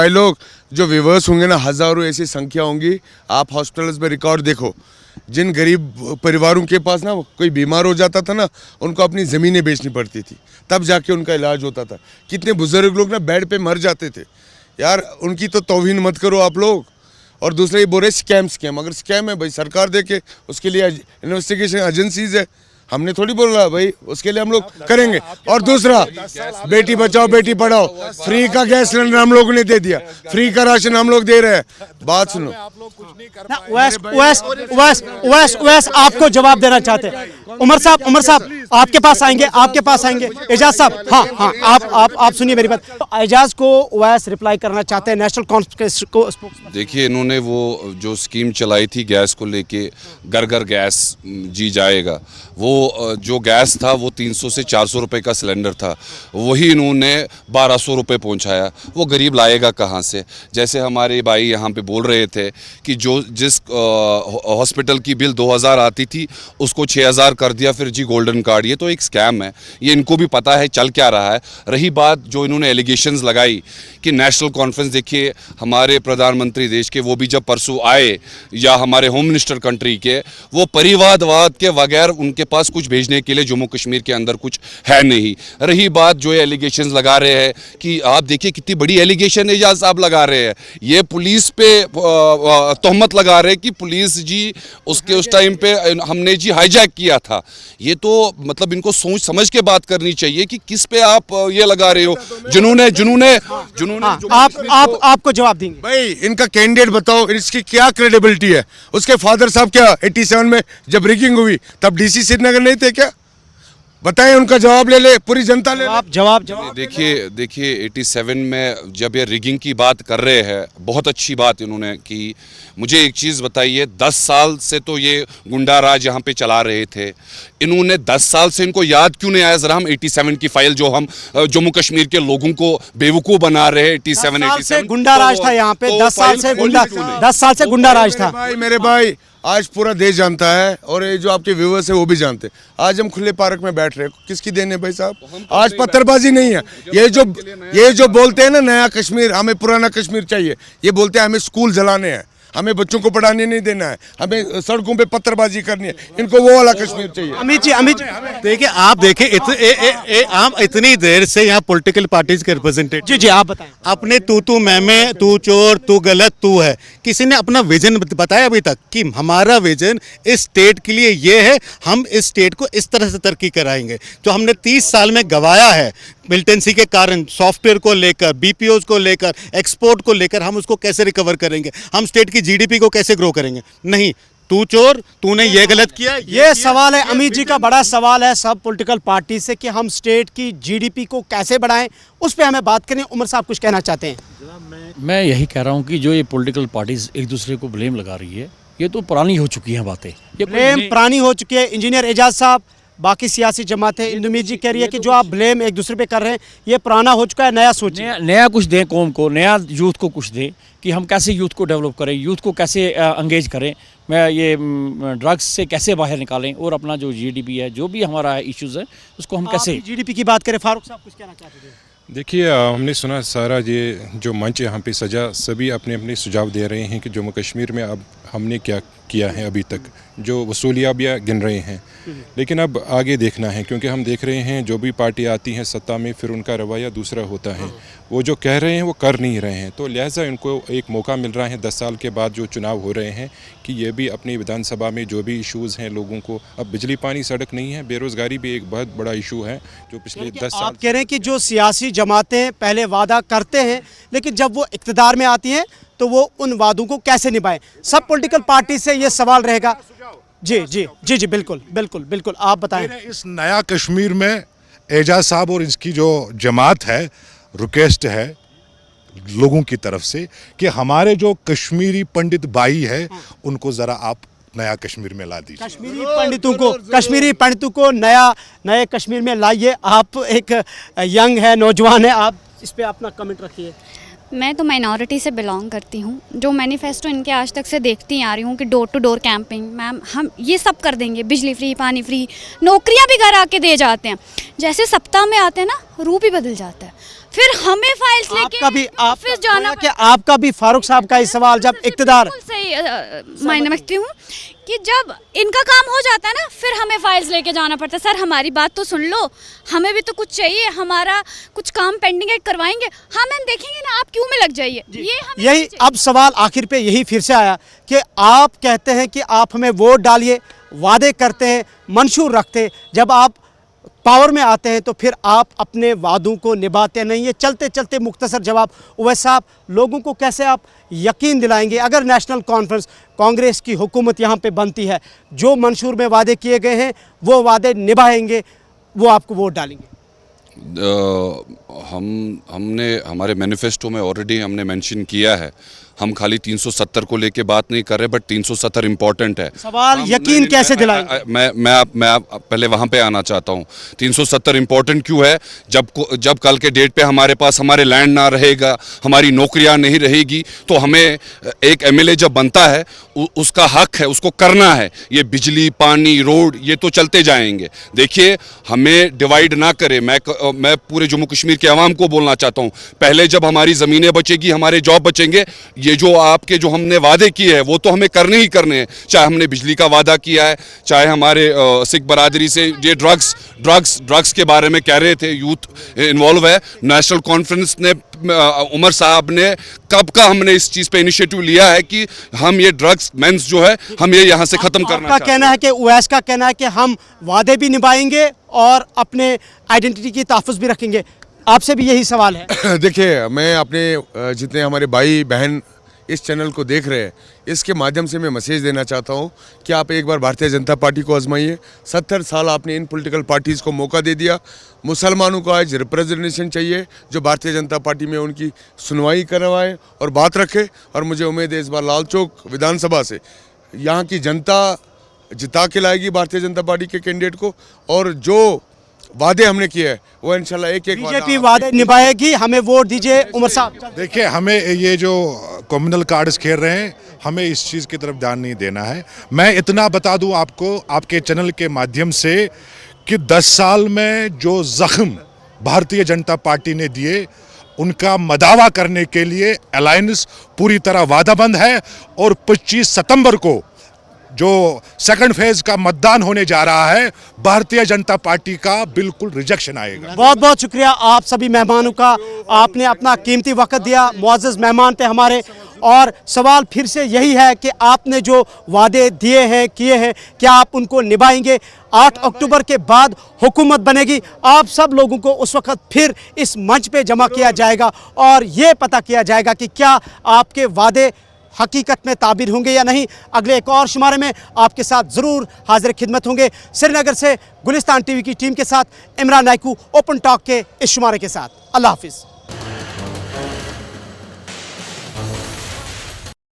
लोग जो व्यूअर्स होंगे ना, हजारों ऐसी संख्या होंगी। आप हॉस्पिटल्स में रिकॉर्ड देखो, जिन गरीब परिवारों के पास ना कोई बीमार हो जाता था ना, उनको अपनी ज़मीनें बेचनी पड़ती थी, तब जाके उनका इलाज होता था। कितने बुजुर्ग लोग ना बेड पे मर जाते थे यार, उनकी तो तौहीन मत करो आप लोग। और दूसरा ये बोल रहे स्कैम, अगर स्कैम है भाई सरकार देखे, उसके लिए इन्वेस्टिगेशन एजेंसीज है, हमने थोड़ी बोल रहा भाई, उसके लिए हम लोग करेंगे। और दूसरा, बेटी बचाओ बेटी पढ़ाओ, फ्री का गैस सिलेंडर हम लोगों ने दे दिया, फ्री का राशन हम लोग दे रहे हैं। बात सुनो, वैस आपको जवाब देना चाहते हैं। उमर साहब आपके पास आएंगे। एजाज साहब, हाँ आप सुनिए मेरी बात। एजाज को वैस रिप्लाई करना चाहते हैं नेशनल कॉन्फ्रेंस को। देखिए, इन्होंने वो जो स्कीम चलाई थी गैस को लेके, घर घर गैस जी जाएगा, वो जो गैस था वो 300 से 400 रुपए का सिलेंडर था, वही इन्होंने 1200 रुपए पहुंचाया। वो गरीब लाएगा कहाँ से? जैसे हमारे भाई यहाँ पे बोल रहे थे कि जिस हॉस्पिटल की बिल 2000 आती थी उसको 6000 कर दिया, फिर जी गोल्डन कार्ड। ये तो एक स्कैम है, ये इनको भी पता है चल क्या रहा है। रही बात जो इन्होंने एलिगेशंस लगाई कि नेशनल कॉन्फ्रेंस, देखिए हमारे प्रधानमंत्री देश के, वो भी जब परसों आए, या हमारे होम मिनिस्टर कंट्री के, वो परिवारवाद के बगैर उनके पास कुछ भेजने के लिए जम्मू कश्मीर के अंदर कुछ है नहीं। रही बात जो ये एलिगेशंस लगा रहे हैं कि आप देखिए कितनी बड़ी एलिगेशन एजाज साहब लगा रहे हैं, ये पुलिस पे तोहमत लगा रहे हैं कि पुलिस जी उसके उस टाइम पे हमने जी हाईजैक किया था। ये तो मतलब इनको सोच समझ के बात करनी चाहिए कि किस पे आप ये लगा रहे हो। जुनूने आपको जवाब देंगे भाई। इनका कैंडिडेट बताओ, इसकी क्या क्रेडिबिलिटी है? उसके फादर साहब क्या 87 में जब रिगिंग हुई तब डीसी श्रीनगर नहीं थे क्या? बताएं, उनका जवाब ले ले, पूरी जनता ले ले। जवाब देखिए 87 में जब ये रिगिंग की बात कर रहे हैं, बहुत अच्छी बात इन्होंने की। मुझे एक चीज़ बताइए, 10 साल से तो ये गुंडा राज यहाँ पे चला रहे थे, इन्होंने 10 साल से इनको याद क्यों नहीं आया? जरा हम 87 की फाइल जो हम जम्मू कश्मीर के लोगों को बेवकूफ़ बना रहे हैं, 87 गुंडा राज था यहाँ पे, 10 साल से गुंडा राज था। मेरे भाई आज पूरा देश जानता है, और ये जो आपके व्यूअर्स है वो भी जानते हैं। आज हम खुले पार्क में बैठ रहे हैं, किसकी देन है भाई साहब? आज पत्थरबाजी नहीं है। ये जो बोलते हैं ना नया कश्मीर, हमें पुराना कश्मीर चाहिए, ये बोलते हैं हमें स्कूल जलाने हैं, हमें बच्चों को पढ़ाने नहीं देना है, हमें सड़कों पे पत्थरबाजी करनी है, इनको वो वाला कश्मीर चाहिए। अमित जी देखिए, आप देखें हम इतनी देर से यहाँ पॉलिटिकल पार्टीज के रिप्रेजेंटेटिव, जी आप बताएं। अपने तू मैं, तू चोर, तू गलत, तू है, किसी ने अपना विजन बताया अभी तक कि हमारा विजन इस स्टेट के लिए ये है, हम इस स्टेट को इस तरह से तरक्की कराएंगे। जो हमने 30 साल में गवाया है मिलिटेंसी के कारण, सॉफ्टवेयर को लेकर, बीपीओज को लेकर, एक्सपोर्ट को लेकर, हम उसको कैसे रिकवर करेंगे? हम स्टेट की जीडीपी को कैसे ग्रो करेंगे? नहीं, तू चोर, तूने ये गलत किया। ये सवाल है अमित जी का, बड़ा सवाल है सब पॉलिटिकल पार्टी से कि हम स्टेट की जीडीपी को कैसे बढ़ाएं, उस पे हमें बात करें। उमर साहब कुछ कहना चाहते हैं? मैं यही कह रहा हूँ कि जो ये पॉलिटिकल पार्टीज एक दूसरे को ब्लेम लगा रही है, ये तो पुरानी हो चुकी हैं बातें, ये ब्लेम पुरानी हो चुकी है। इंजीनियर एजाज साहब, बाकी सियासी जमातें, इंदुमीत जी कह रही है कि जो आप ब्लेम एक दूसरे पे कर रहे हैं ये पुराना हो चुका है, नया सोचिए। नया कुछ दें कौम को, नया यूथ को कुछ दें कि हम कैसे यूथ को डेवलप करें, यूथ को कैसे एंगेज करें, मैं ये ड्रग्स से कैसे बाहर निकालें, और अपना जो जीडीपी है, जो भी हमारा इश्यूज़ है, उसको हम कैसे जीडीपी की बात करें। फारूक साहब कुछ कहना चाहते थे? देखिए, हमने सुना सारा ये जो मंच यहाँ पे सजा, सभी अपने अपने सुझाव दे रहे हैं कि जम्मू कश्मीर में अब हमने क्या किया है अभी तक, जो वसूलियाबियाँ गिन रहे हैं। लेकिन अब आगे देखना है, क्योंकि हम देख रहे हैं जो भी पार्टी आती है सत्ता में, फिर उनका रवैया दूसरा होता है। वो जो कह रहे हैं वो कर नहीं रहे हैं, तो लिहाजा इनको एक मौका मिल रहा है 10 साल के बाद जो चुनाव हो रहे हैं कि ये भी अपनी विधानसभा में जो भी इश्यूज़ हैं लोगों को, अब बिजली पानी सड़क नहीं है, बेरोज़गारी भी एक बहुत बड़ा इशू है जो पिछले 10 साल। आप कह रहे हैं कि जो सियासी जमातें पहले वादा करते हैं, लेकिन जब वो इक़्तिदार में आती हैं तो वो उन वादों को कैसे निभाएं? सब पॉलिटिकल पार्टी से ये सवाल रहेगा। जी बिल्कुल आप बताएं। इस नया कश्मीर में एजाज साहब और इसकी जो जमात है, रिक्वेस्ट है लोगों की तरफ से कि हमारे जो कश्मीरी पंडित भाई है उनको जरा आप नया कश्मीर में ला दीजिए। कश्मीरी पंडितों को नए कश्मीर में लाइए। आप एक यंग है, नौजवान है, आप इस पे अपना कमेंट रखिए। मैं तो माइनॉरिटी से बिलोंग करती हूँ। जो मैनिफेस्टो इनके आज तक से देखती आ रही हूँ कि door to door camping, ma'am हम ये सब कर देंगे, बिजली फ्री, पानी फ्री, नौकरियाँ भी घर आके दे जाते हैं। जैसे सप्ताह में आते हैं ना, रूप ही बदल जाता है। फिर हमें फाइल्स लेके ऑफिस जाना। कि आपका भी फारूक साहब का ही सवाल, जब इक़्तिदार सही मैं समझती हूँ कि जब इनका काम हो जाता है ना, फिर हमें फाइल्स लेके जाना पड़ता है। सर हमारी बात तो सुन लो, हमें भी तो कुछ चाहिए, हमारा कुछ काम पेंडिंग है, करवाएंगे। हाँ मैम देखेंगे ना, आप क्यों में लग जाइए। यही अब सवाल आखिर पे यही फिर से आया कि आप कहते हैं कि आप हमें वोट डालिए, वादे करते हैं, मंशूर रखते, जब आप पावर में आते हैं तो फिर आप अपने वादों को निभाते नहीं है। चलते चलते मुख्तसर जवाब उवैस साहब, लोगों को कैसे आप यकीन दिलाएंगे अगर नेशनल कॉन्फ्रेंस कांग्रेस की हुकूमत यहाँ पे बनती है, जो मंशूर में वादे किए गए हैं वो वादे निभाएंगे, वो आपको वोट डालेंगे? हमने हमारे मैनिफेस्टो में ऑलरेडी हमने मेंशन किया है, हम खाली 370 को लेके बात नहीं कर रहे, बट 370 इम्पोर्टेंट है। सवाल यकीन कैसे दिलाएंगे? मैं पहले वहाँ पे आना चाहता हूँ। 370 इम्पोर्टेंट क्यों है? जब कल के डेट पे हमारे पास हमारे लैंड ना रहेगा, हमारी नौकरियाँ नहीं रहेगी, तो हमें एक MLA जब बनता है उसका हक है, उसको करना है। ये बिजली, पानी, रोड ये तो चलते जाएंगे। देखिए, हमें डिवाइड ना करें। मैं पूरे जम्मू कश्मीर के अवाम को बोलना चाहता हूँ, पहले जब हमारी ज़मीनें बचेगी, हमारे जॉब बचेंगे, ये जो हमने वादे किए हैं वो तो हमें करने ही करने हैं। चाहे हमने बिजली का वादा किया है, चाहे हमारे सिख बरादरी से ये ड्रग्स के बारे में कह रहे थे, यूथ इन्वॉल्व है। नेशनल कॉन्फ्रेंस ने, उमर साहब ने, कब का हमने इस चीज़ पे इनिशिएटिव लिया है कि हम ये ड्रग्स मेंस जो है हम ये यहाँ से ख़त्म करना चाहते हैं। कहना है कि उवैस का कहना है कि हम वादे भी निभाएंगे और अपने आइडेंटिटी की तहफ़्फ़ुज़ भी रखेंगे। आपसे भी यही सवाल है। देखिए, मैं अपने जितने हमारे भाई बहन इस चैनल को देख रहे हैं, इसके माध्यम से मैं मैसेज देना चाहता हूं कि आप एक बार भारतीय जनता पार्टी को आजमाइए। 70 साल आपने इन पॉलिटिकल पार्टीज़ को मौका दे दिया। मुसलमानों को आज रिप्रेजेंटेशन चाहिए जो भारतीय जनता पार्टी में उनकी सुनवाई करवाए और बात रखे। और मुझे उम्मीद है इस बार लाल चौक विधानसभा से यहाँ की जनता जिता के लाएगी भारतीय जनता पार्टी के कैंडिडेट को, और जो वादे हमने किए हैं वो इंशाल्लाह एक बीजेपी वादे निभाएगी। हमें वोट दीजिए। उमर साहब, देखिए, हमें ये जो कम्युनल कार्ड्स खेल रहे हैं, हमें इस चीज़ की तरफ ध्यान नहीं देना है। मैं इतना बता दूं आपको आपके चैनल के माध्यम से कि 10 साल में जो जख्म भारतीय जनता पार्टी ने दिए उनका मदावा करने के लिए अलायंस पूरी तरह वादाबंद है। और 25 सितंबर को जो सेकंड फेज का मतदान होने जा रहा है, भारतीय जनता पार्टी का बिल्कुल रिजेक्शन आएगा। बहुत बहुत शुक्रिया आप सभी मेहमानों का, आपने अपना कीमती वक्त दिया। मुअज़्ज़ज़ मेहमान थे हमारे। और सवाल फिर से यही है कि आपने जो वादे दिए हैं, किए हैं, क्या आप उनको निभाएंगे? 8 अक्टूबर के बाद हुकूमत बनेगी। आप सब लोगों को उस वक्त फिर इस मंच पे जमा किया जाएगा और ये पता किया जाएगा कि क्या आपके वादे हकीकत में ताबीर होंगे या नहीं। अगले एक और शुमारे में आपके साथ ज़रूर हाजिर खिदमत होंगे। श्रीनगर से गुलिस्तान टीवी की टीम के साथ इमरान नाइकू, ओपन टॉक के इस शुमारे के साथ। अल्लाह हाफिज़।